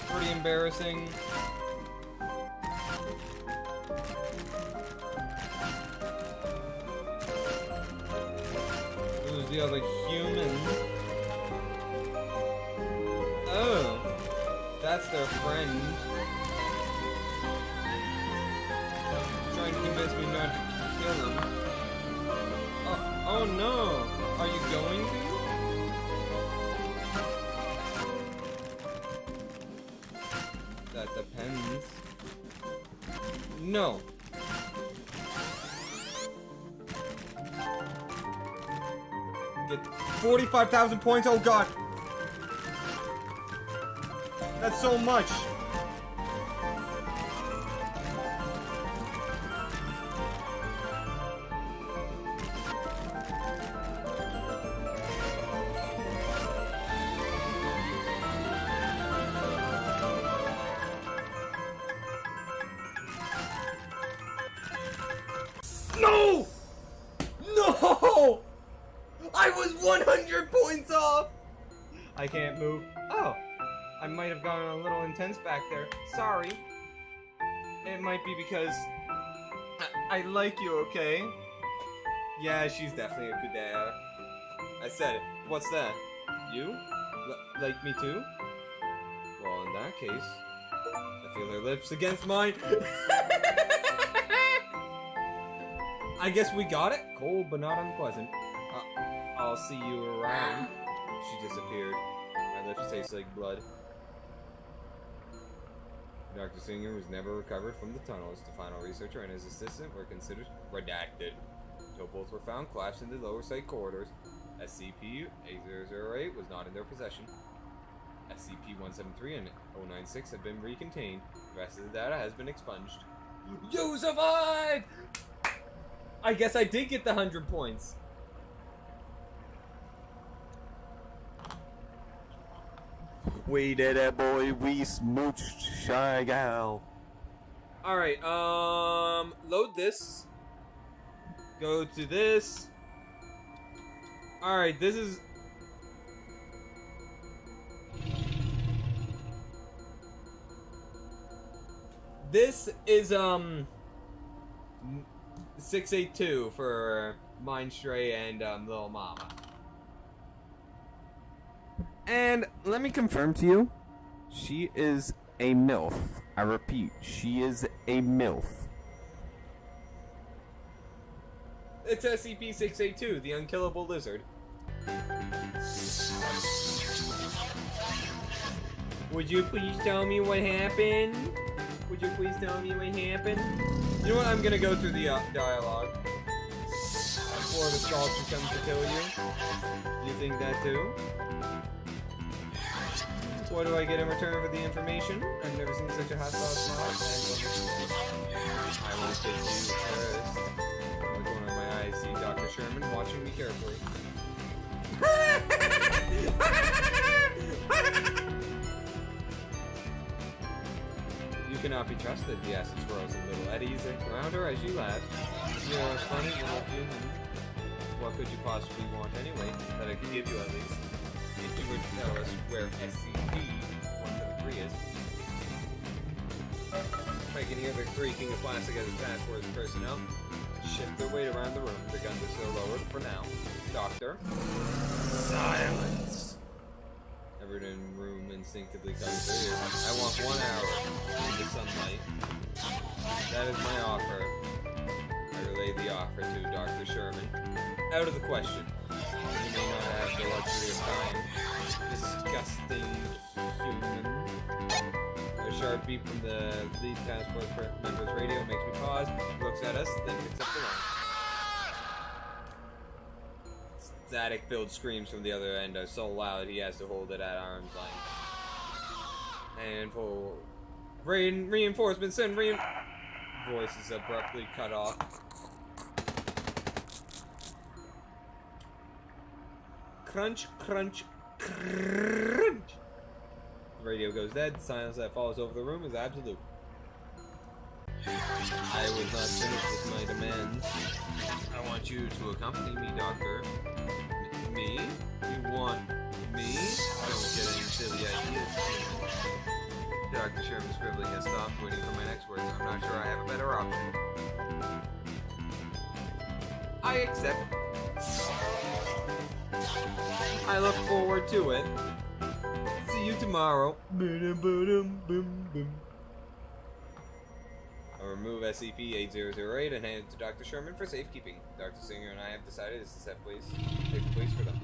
Pretty embarrassing. Who's the other human? Oh, that's their friend. Trying to convince me not to kill him. Oh no! Are you going to? That depends. No. Get 45,000 points. Oh god. That's so much. No! No! I was 100 points off! I can't move. Oh, I might have gotten a little intense back there. Sorry. It might be because I like you, okay? Yeah, she's definitely a good dad. I said it. What's that? You? Like me too? Well, in that case, I feel her lips against mine. I guess we got it. Cold but not unpleasant. I'll see you around. She disappeared. My lips taste like blood. Dr. Singer was never recovered from the tunnels. The final researcher and his assistant were considered redacted until both were found collapsed in the lower site corridors. SCP-8008 was not in their possession. SCP-173 and 096 have been recontained. The rest of the data has been expunged. You survived! I guess I did get the 100 points. We did it, boy. We smooched Shy Gal. Alright, load this. Go to this. Alright, this is... This is, 682 for Mind Stray and, Little Mama. And let me confirm to you, she is a MILF. I repeat, she is a MILF. It's SCP-682, the Unkillable Lizard. Would you please tell me what happened? Would you please tell me what happened? You know what? I'm gonna go through the dialogue before the sculpture comes to kill you. You think that too? What do I get in return for the information? I've never seen such a hostile smile. I will take you first. Out of the corner of my eyes, see Dr. Sherman watching me carefully. You cannot be trusted, the acid swirls and little eddies around her as you laugh. You know, it's funny, little human. What could you possibly want anyway, that I could give you at least? If you were to tell us where SCP-173 is. I can hear the creaking of plastic as it passes towards the personnel. Shift their weight around the room. The guns are still lowered for now. Doctor. Silence! Everyone in the room instinctively comes to ear. I want 1 hour in the sunlight. That is my offer. I relay the offer to Dr. Sherman. Out of the question. You may not have the luxury of time. Disgusting human. A sharp beep from the lead task force member's radio makes me pause, looks at us, then picks up the line. Static-filled screams from the other end are so loud he has to hold it at arm's length. Handful. Reinforcements and voice is abruptly cut off. Crunch, crunch, crunch. The radio goes dead. The silence that falls over the room is absolute. I was not finished with my demands. I want you to accompany me, Doctor. Me? You want me? Don't get any silly ideas. Dr. Sherman scribbling has stopped, waiting for my next words. I'm not sure I have a better option. I accept. I look forward to it. See you tomorrow. I'll remove SCP-8008 and hand it to Dr. Sherman for safekeeping. Dr. Singer and I have decided it's a safe place for them.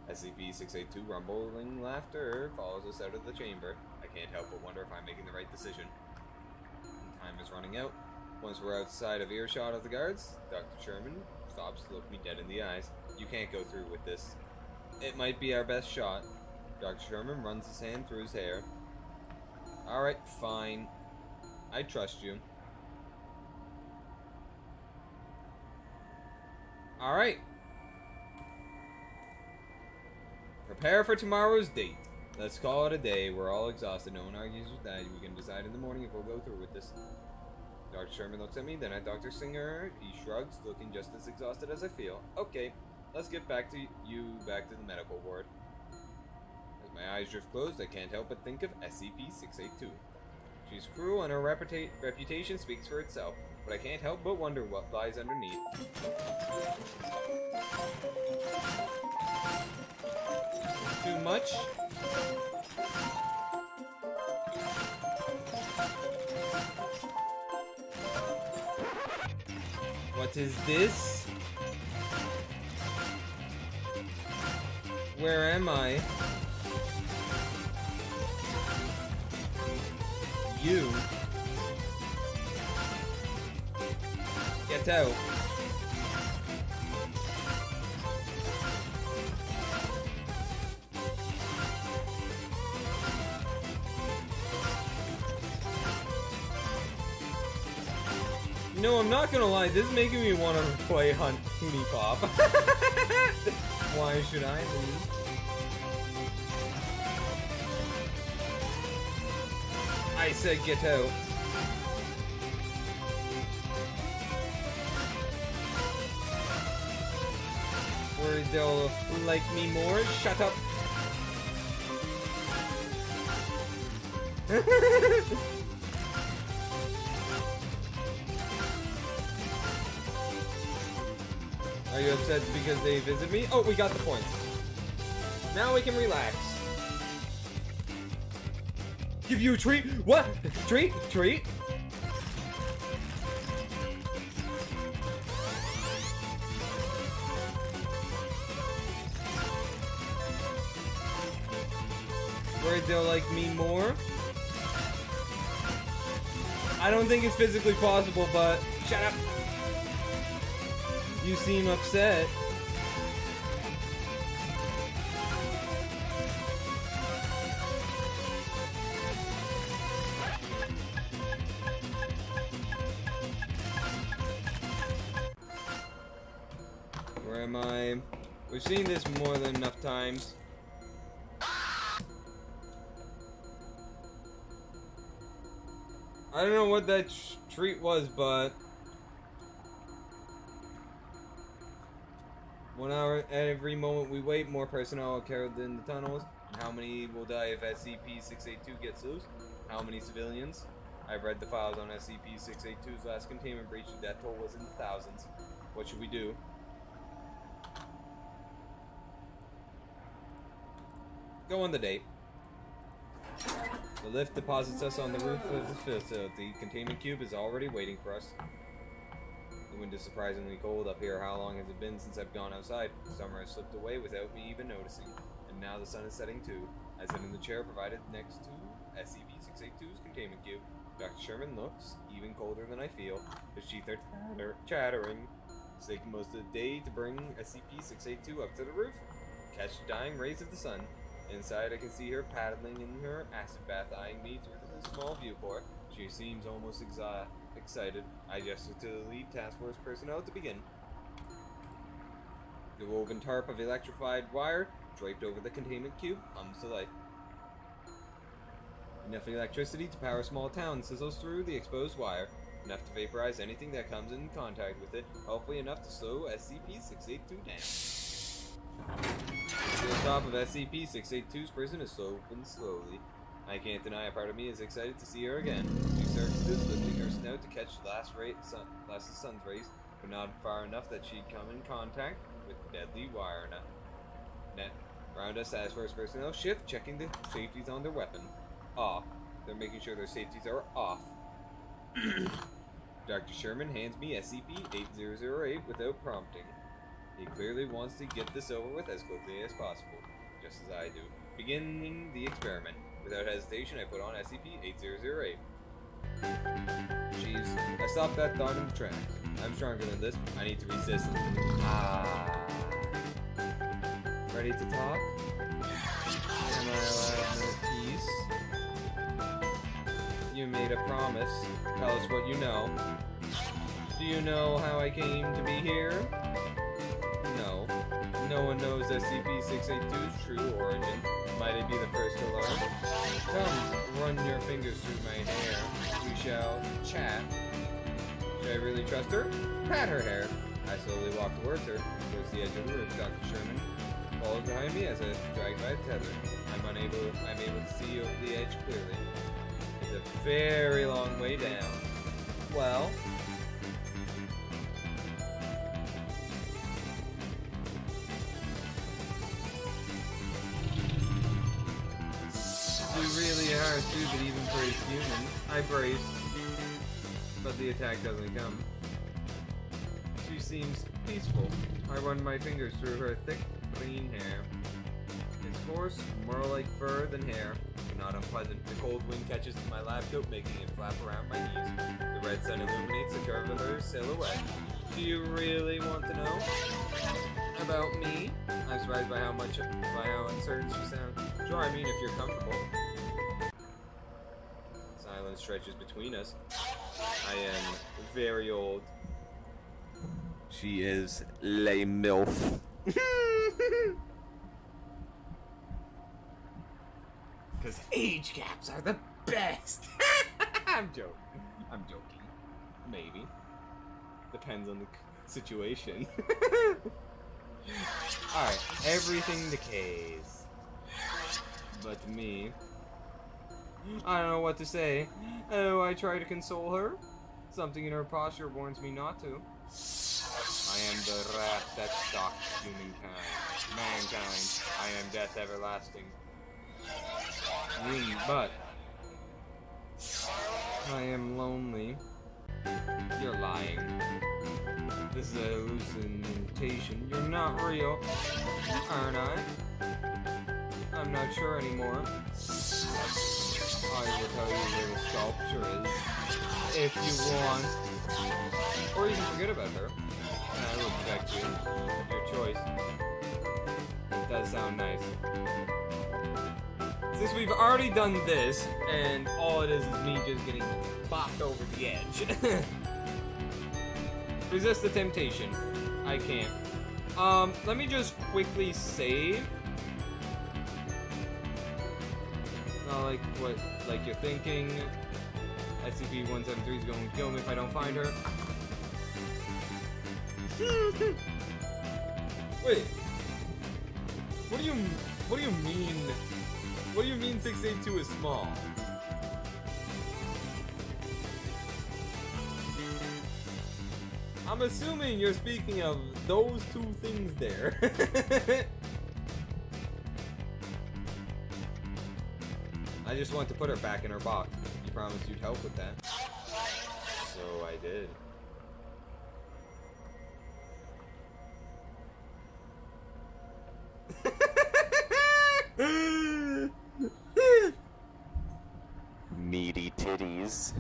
SCP-682 rumbling laughter follows us out of the chamber. I can't help but wonder if I'm making the right decision. Time is running out. Once we're outside of earshot of the guards, Dr. Sherman stops to look me dead in the eyes. You can't go through with this. It might be our best shot. Dr. Sherman runs his hand through his hair. Alright, fine. I trust you. Alright. Prepare for tomorrow's date. Let's call it a day. We're all exhausted. No one argues with that. We can decide in the morning if we'll go through with this. Dr. Sherman looks at me, then at Dr. Singer. He shrugs, looking just as exhausted as I feel. Okay, let's get back to the medical ward. As my eyes drift closed, I can't help but think of SCP-682. She's cruel and her reputation speaks for itself, but I can't help but wonder what lies underneath. Too much? What is this? Where am I? You. Get out. You know, I'm not gonna lie, this is making me want to play Hunt Hoonie Pop. Why should I leave? I said get out. Worried they'll like me more? Shut up. Are you upset because they visit me? Oh, we got the points. Now we can relax. Give you a treat? What? Treat? Treat? Worried they'll like me more? I don't think it's physically possible, but shut up. You seem upset. am I? We've seen this more than enough times. I don't know what that treat was, but 1 hour every moment we wait, more personnel are killed in the tunnels. And how many will die if SCP-682 gets loose? How many civilians? I've read the files on SCP-682's last containment breach. The death toll was in the thousands. What should we do? Go on the date. The lift deposits us on the roof of the facility. Containment cube is already waiting for us. The wind is surprisingly cold up here. How long has it been since I've gone outside? Summer has slipped away without me even noticing. And now the sun is setting too. I sit in the chair provided next to SCP-682's containment cube. Dr. Sherman looks even colder than I feel. His teeth are chattering. It's taken most of the day to bring SCP-682 up to the roof. Catch the dying rays of the sun. Inside, I can see her paddling in her acid bath, eyeing me through the small viewport. She seems almost excited. I gesture to the lead task force personnel to begin. The woven tarp of electrified wire draped over the containment cube hums to life. Enough electricity to power a small town sizzles through the exposed wire. Enough to vaporize anything that comes in contact with it. Hopefully enough to slow SCP-682 down. The top of SCP-682's prison is open slowly. I can't deny a part of me is excited to see her again. She surfaces, lifting her snout to catch the last sun's rays, but not far enough that she'd come in contact with the deadly wire net. Around us, task force personnel shift, checking the safeties on their weapon. Off. They're making sure their safeties are off. Dr. Sherman hands me SCP-8008 without prompting. He clearly wants to get this over with as quickly as possible, just as I do. Beginning the experiment. Without hesitation, I put on SCP-8008. Jeez, I stopped that thought in the tracks. I'm stronger than this. I need to resist. Ready to talk? Am I allowed no peace? You made a promise. Tell us what you know. Do you know how I came to be here? No. No one knows SCP-682's true origin. Might I be the first to learn? Come, run your fingers through my hair. We shall chat. Should I really trust her? Pat her hair. I slowly walk towards her, towards the edge of the roof. Dr. Sherman follows behind me as I drag by a tether. I'm able to see over the edge clearly. It's a very long way down. Well, we really are stupid even for a human. I brace, but the attack doesn't come. She seems peaceful. I run my fingers through her thick, clean hair. It's coarse, more like fur than hair, but not unpleasant. The cold wind catches to my lab coat, making it flap around my knees. The red sun illuminates the curve of her silhouette. Do you really want to know about me? I'm surprised by how uncertain she sounds. Sure, I mean if you're comfortable. Silence stretches between us. I am very old. She is Les MILF. Because age gaps are the best. I'm joking. I'm joking. Maybe. Depends on the situation. Alright, everything decays. But me. I don't know what to say. Oh, I try to console her. Something in her posture warns me not to. I am the wrath that stalks mankind. I am death everlasting. But I am lonely. You're lying. This is a hallucination. You're not real, aren't I? I'm not sure anymore. I will tell you where the sculpture is, if you want. Or you can forget about her. And I will protect you. Your choice. It does sound nice. Since we've already done this, and all it is me just getting bopped over the edge. Resist the temptation. I can't. Let me just quickly save. Not like what, like you're thinking. SCP-173 is going to kill me if I don't find her. Wait. What do you mean? What do you mean 682 is small? I'm assuming you're speaking of those two things there. I just want to put her back in her box. You promised you'd help with that. So I did. Meaty titties.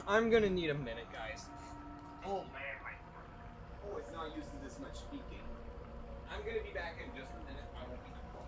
I'm gonna need a minute, guys. Oh man, my voice not used to this much speaking. I'm gonna be back in just a minute. I won't be long.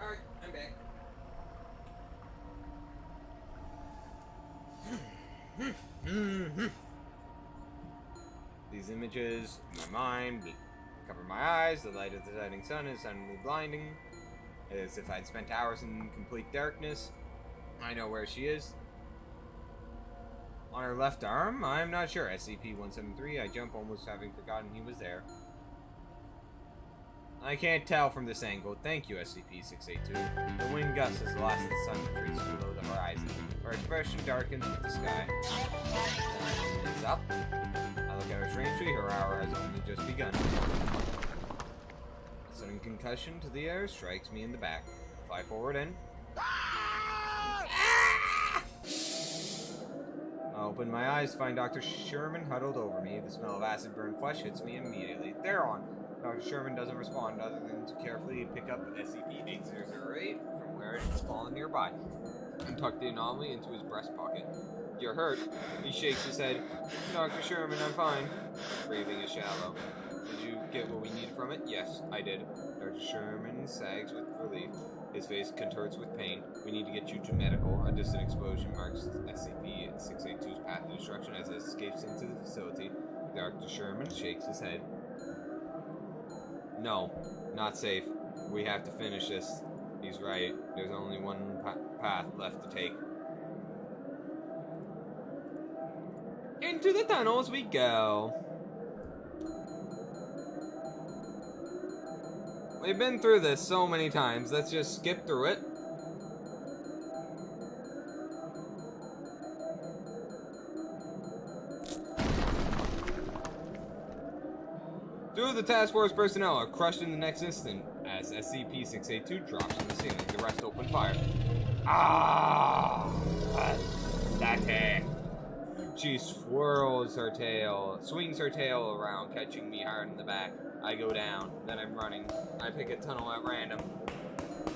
Alright, I'm back. These images in my mind cover my eyes. The light of the setting sun is suddenly blinding, as if I'd spent hours in complete darkness. I know where she is. On her left arm, I'm not sure. SCP-173. I jump, almost having forgotten he was there. I can't tell from this angle. Thank you, SCP-682. The wind gusts as the last of the sun retreats below the horizon. Her expression darkens with the sky. It's up. I look at her strangely. Her hour has only just begun. A sudden concussion to the air strikes me in the back. Fly forward and... I open my eyes to find Dr. Sherman huddled over me. The smell of acid-burned flesh hits me immediately. Theron! Dr. Sherman doesn't respond other than to carefully pick up SCP-8008 from where it has fallen nearby and tuck the anomaly into his breast pocket. You're hurt. He shakes his head. Dr. Sherman, I'm fine. Breathing is shallow. Did you get what we needed from it? Yes, I did. Dr. Sherman sags with relief. His face contorts with pain. We need to get you to medical. A distant explosion marks SCP-682's path to destruction as it escapes into the facility. Dr. Sherman shakes his head. No, not safe. We have to finish this. He's right. There's only one path left to take. Into the tunnels we go. We've been through this so many times. Let's just skip through it. Two of the task force personnel are crushed in the next instant as SCP-682 drops from the ceiling. The rest open fire. Ah! Pathetic. She swings her tail around, catching me hard in the back. I go down, then I'm running. I pick a tunnel at random.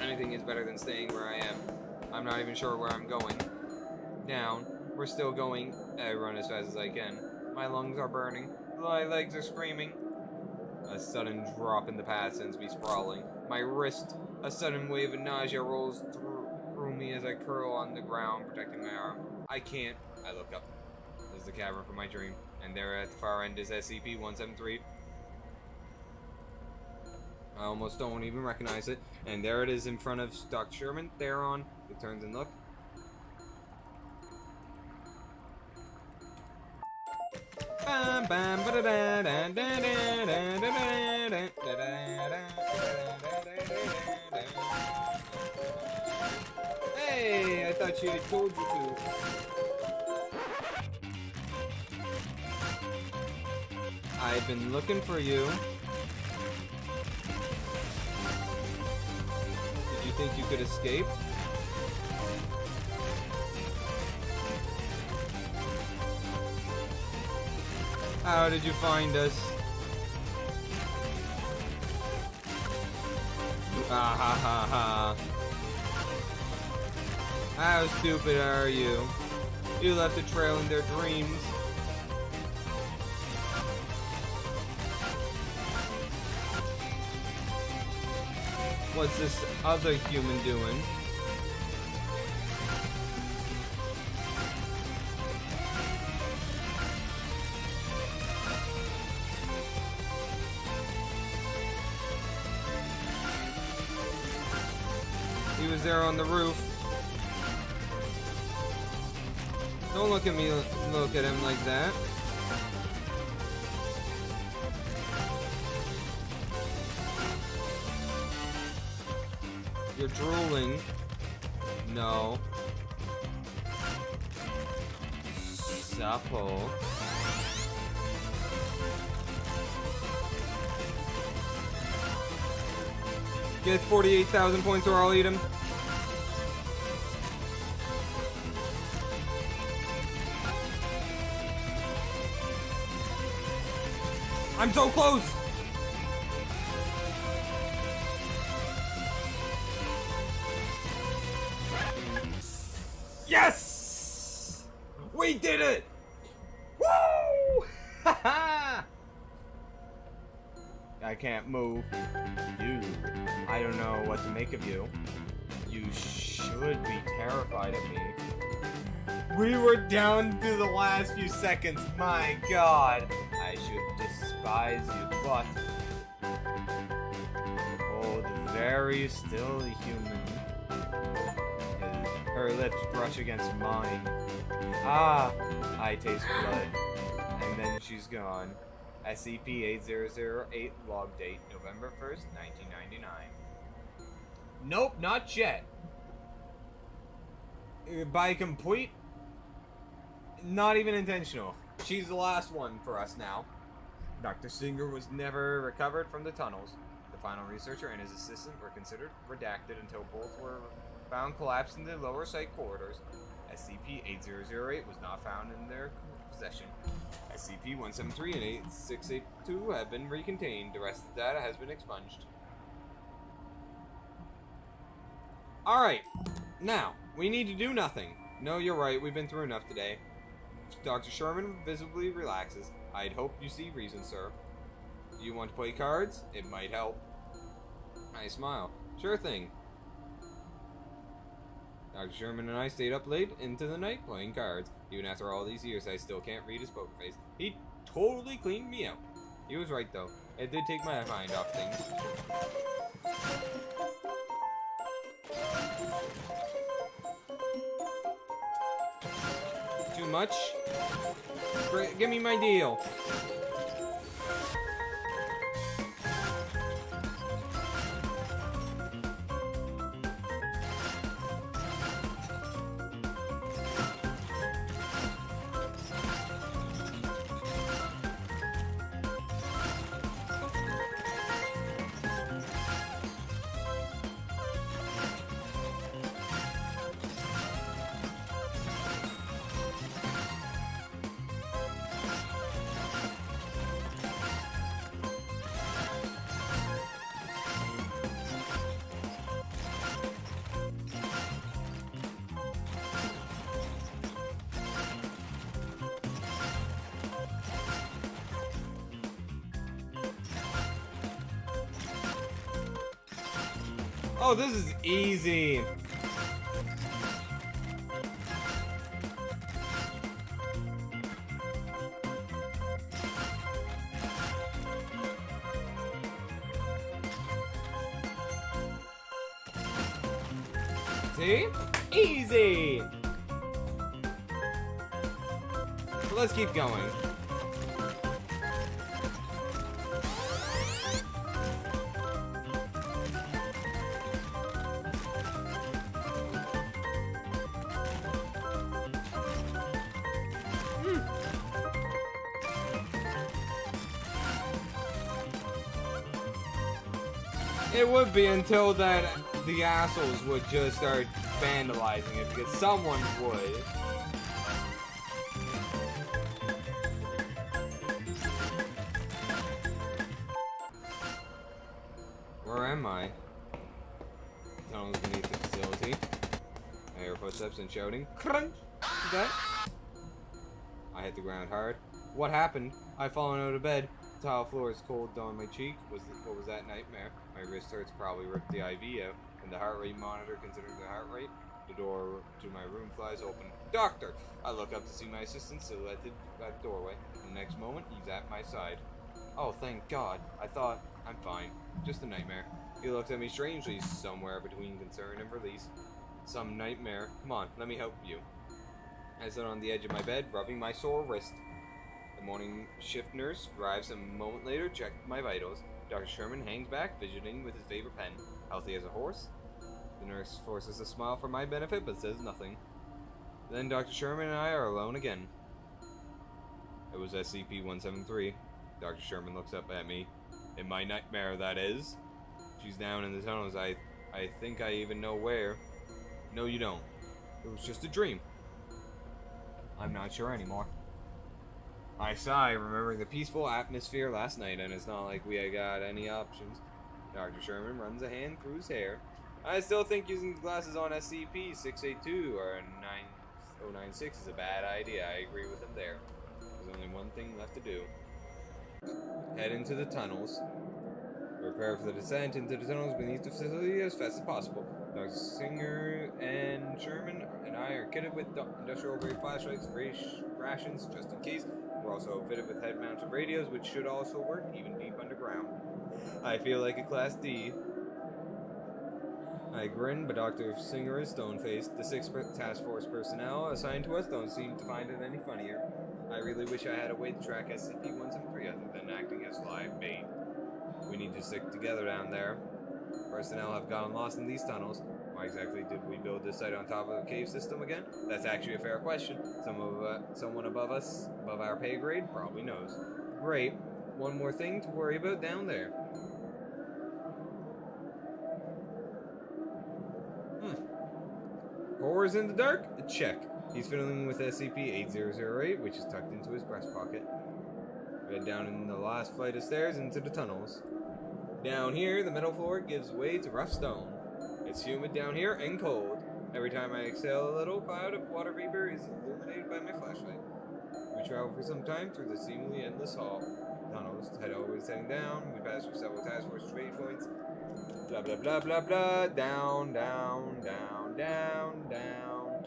Anything is better than staying where I am. I'm not even sure where I'm going. Down. We're still going. I run as fast as I can. My lungs are burning. My legs are screaming. A sudden drop in the path sends me sprawling. My wrist, a sudden wave of nausea rolls through me as I curl on the ground, protecting my arm. I can't. I look up. There's the cavern from my dream, and there at the far end is SCP-173. I almost don't even recognize it, and there it is in front of Dr. Sherman. Theron, he turns and looks. Hey, I thought she had told you to. I've been looking for you. Did you think you could escape? How did you find us? Ah ha ha ha. How stupid are you? You left a trail in their dreams. What's this other human doing? He was there on the roof. Don't look at me, look at him like that. You're drooling. No. Supple. Get 48,000 points or I'll eat him. I'm so close! Yes! We did it! Woo! Haha! I can't move. You. I don't know what to make of you. You should be terrified of me. We were down to the last few seconds. My God. I should despise you, but... Oh, the very still human. Her lips brush against mine. Ah! I taste blood. And then she's gone. SCP-8008, log date, November 1st, 1999. Nope, not yet. By complete... Not even intentional. She's the last one for us now. Dr. Singer was never recovered from the tunnels. The final researcher and his assistant were considered redacted until both were found collapsed in the lower site corridors. SCP-8008 was not found in their possession. SCP-173 and 8682 have been recontained. The rest of the data has been expunged. Alright, now, we need to do nothing. No, you're right, we've been through enough today. Dr. Sherman visibly relaxes. I'd hope you see reason, sir. Do you want to play cards? It might help. I smile. Sure thing. Dr. Sherman and I stayed up late into the night playing cards. Even after all these years, I still can't read his poker face. He totally cleaned me out. He was right, though. It did take my mind off things. Too much? Give me my deal. Oh, this is easy. See? Easy! So let's keep going. It would be until that the assholes would just start vandalizing it, because someone would. Where am I? Tunnels beneath the facility. I hear footsteps and shouting. Crunch! Is that? I hit the ground hard. What happened? I've fallen out of bed. The tile floor is cold down my cheek. What was that nightmare? My wrist hurts, probably ripped the IV out. And the heart rate monitor considering the heart rate. The door to my room flies open. Doctor! I look up to see my assistant silhouetted at the doorway. The next moment, he's at my side. Oh, thank God. I thought, I'm fine. Just a nightmare. He looks at me strangely, somewhere between concern and release. Some nightmare. Come on, let me help you. I sit on the edge of my bed, rubbing my sore wrist. The morning shift nurse arrives a moment later, checks my vitals. Dr. Sherman hangs back, fidgeting with his favorite pen. Healthy as a horse? The nurse forces a smile for my benefit, but says nothing. Then Dr. Sherman and I are alone again. It was SCP-173. Dr. Sherman looks up at me. In my nightmare, that is. She's down in the tunnels. I think I even know where. No, you don't. It was just a dream. I'm not sure anymore. I sigh, remembering the peaceful atmosphere last night, and it's not like we had got any options. Dr. Sherman runs a hand through his hair. I still think using glasses on SCP-682 or 9096 is a bad idea. I agree with him there. There's only one thing left to do. Head into the tunnels. Prepare for the descent into the tunnels beneath the facility as fast as possible. Dr. Singer and Sherman and I are kitted with industrial-grade flashlights, rations, just in case. We're also fitted with head-mounted radios, which should also work even deep underground. I feel like a Class D. I grin, but Dr. Singer is stone-faced. The 6 task force personnel assigned to us don't seem to find it any funnier. I really wish I had a way to track SCP-173 other than acting as live bait. We need to stick together down there. Personnel have gotten lost in these tunnels. Why exactly did we build this site on top of the cave system again? That's actually a fair question. Someone above us, above our pay grade, probably knows. Great. One more thing to worry about down there. Horrors in the dark? Check. He's fiddling with SCP-8008, which is tucked into his breast pocket. Head down in the last flight of stairs into the tunnels. Down here, the metal floor gives way to rough stone. It's humid down here and cold. Every time I exhale, a little cloud of water vapor is illuminated by my flashlight. We travel for some time through the seemingly endless hall. Tunnels, head always heading down. We pass through several task force trade points. Blah blah blah blah blah. Down, down, down, down, down.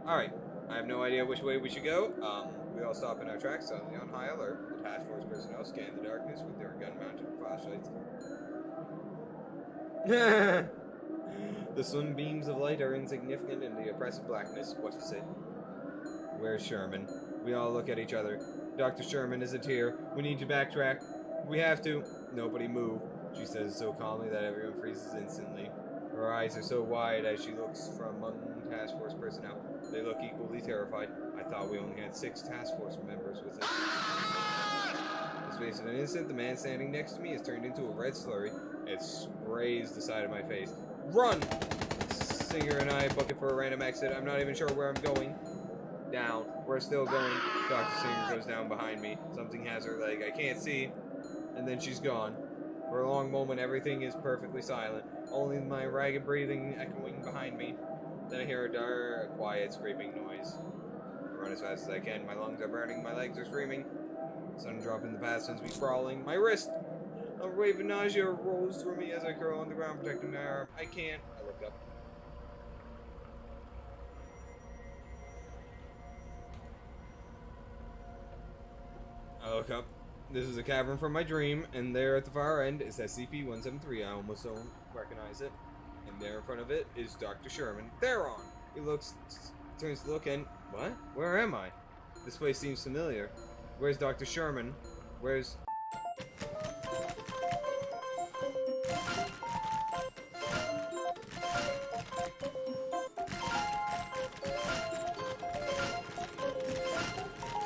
Alright, I have no idea which way we should go. We all stop in our tracks, suddenly on high alert. The task force personnel scan the darkness with their gun-mounted flashlights. The sunbeams of light are insignificant in the oppressive blackness. What is it? Where's Sherman? We all look at each other. Dr. Sherman isn't here. We need to backtrack. We have to. Nobody move. She says so calmly that everyone freezes instantly. Her eyes are so wide as she looks from among task force personnel. They look equally terrified. I thought we only had 6 task force members with us. In the space of an instant, the man standing next to me is turned into a red slurry. It sprays the side of my face. Run! Singer and I book it for a random exit. I'm not even sure where I'm going. Down. We're still going. Dr. Singer goes down behind me. Something has her leg. I can't see. And then she's gone. For a long moment, everything is perfectly silent. Only my ragged breathing echoing behind me. Then I hear a dark, quiet, scraping noise. I run as fast as I can. My lungs are burning. My legs are screaming. The sun drop in the path sends me crawling. My wrist! A wave of nausea rolls through me as I curl on the ground, protecting my arm. I can't. I look up. I look up. This is a cavern from my dream, and there at the far end is SCP-173. I almost don't recognize it. And there in front of it is Dr. Sherman. Theron! He turns to look and... What? Where am I? This place seems familiar. Where's Dr. Sherman? Where's...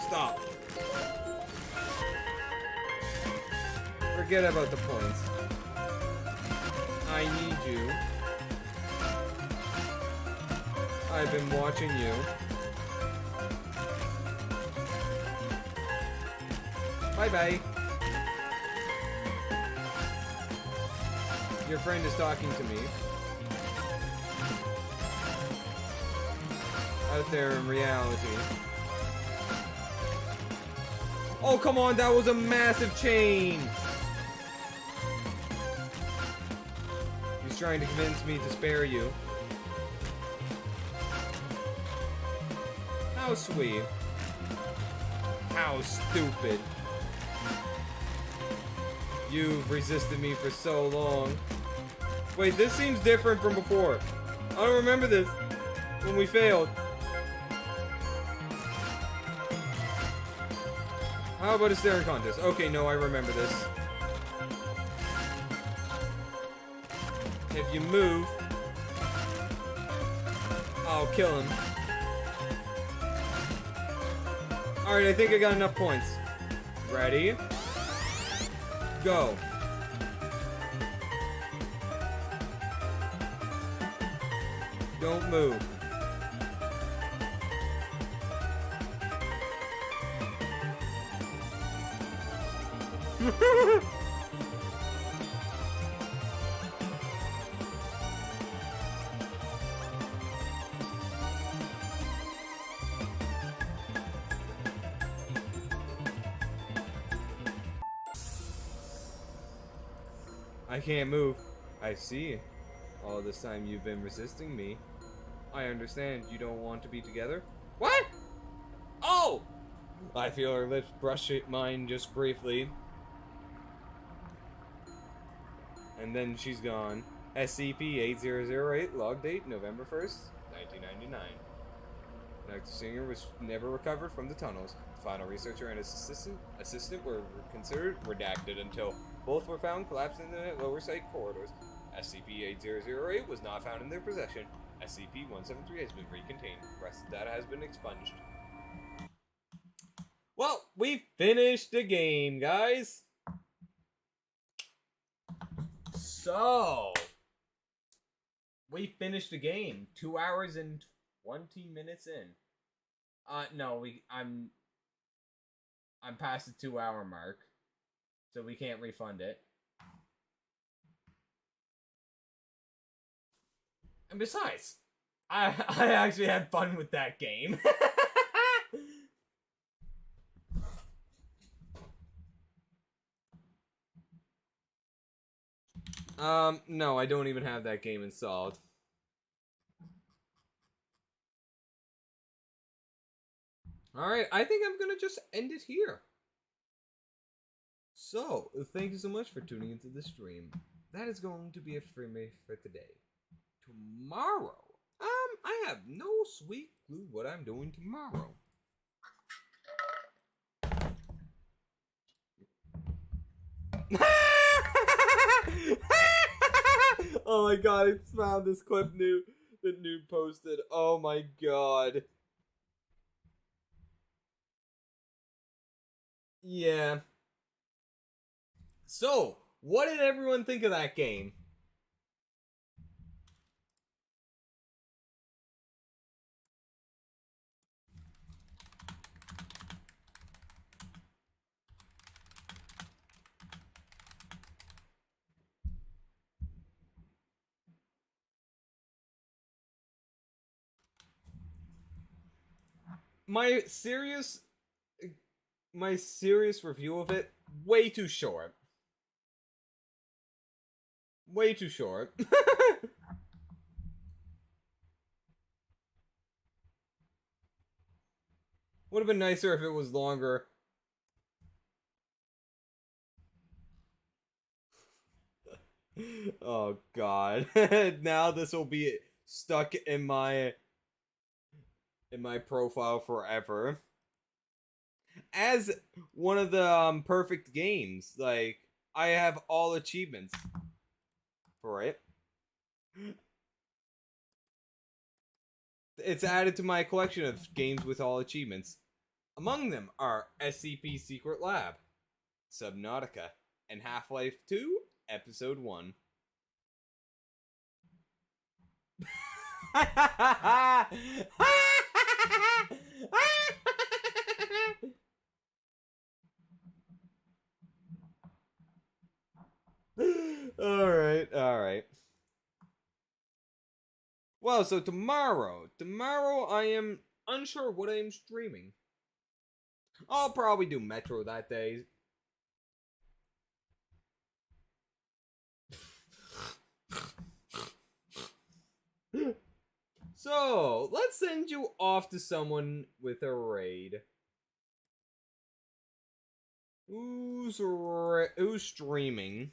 Stop. Forget about the points. I need you. I've been watching you. Bye-bye. Your friend is talking to me. Out there in reality. Oh, come on, that was a massive chain! He's trying to convince me to spare you. How sweet. How stupid. You've resisted me for so long. Wait, this seems different from before. I don't remember this. When we failed. How about a staring contest? Okay, no, I remember this. If you move, I'll kill him. Alright, I think I got enough points. Ready? Go. Don't move. I can't move. I see. All this time you've been resisting me. I understand you don't want to be together. What? Oh! I feel her lips brush mine just briefly. And then she's gone. SCP-8008, log date November 1st, 1999. Dr. Singer was never recovered from the tunnels. The final researcher and his assistant were considered redacted until both were found collapsed in the lower site corridors. SCP-8008 was not found in their possession. SCP-173 has been recontained. The rest of the data has been expunged. Well, we finished the game, guys. So, we finished the game. 2 hours and 20 minutes in. No, I'm past the 2 hour mark. So we can't refund it. And besides, I actually had fun with that game. No, I don't even have that game installed. Alright, I think I'm gonna just end it here. So, thank you so much for tuning into the stream. That is going to be it for me for today. Tomorrow, I have no sweet clue what I'm doing tomorrow. Oh my god, I found this clip that Noob posted. Oh my god. Yeah. So, what did everyone think of that game? My serious review of it, way too short. Way too short. Would have been nicer if it was longer. Oh god. Now this will be stuck in my profile forever. As one of the perfect games. Like, I have all achievements for it. It's added to my collection of games with all achievements. Among them are SCP Secret Lab, Subnautica, and Half-Life 2, Episode 1. Alright. Well, so tomorrow I am unsure what I am streaming. I'll probably do Metro that day. So, let's send you off to someone with a raid. Who's streaming?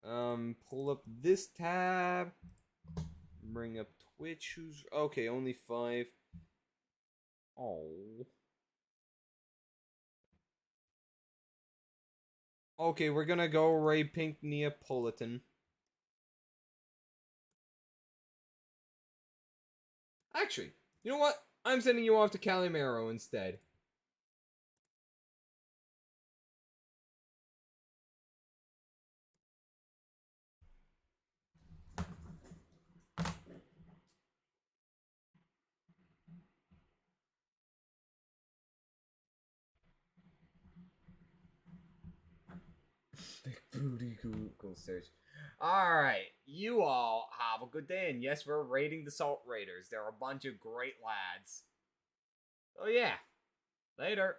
Pull up this tab. Bring up Twitch. Who's okay? Only 5. Oh. Okay, we're gonna go raid Pink Neapolitan. Actually, you know what? I'm sending you off to Calimero instead. Big booty Google search. Alright, you all have a good day, and yes, we're raiding the Salt Raiders. They're a bunch of great lads. Oh yeah, later.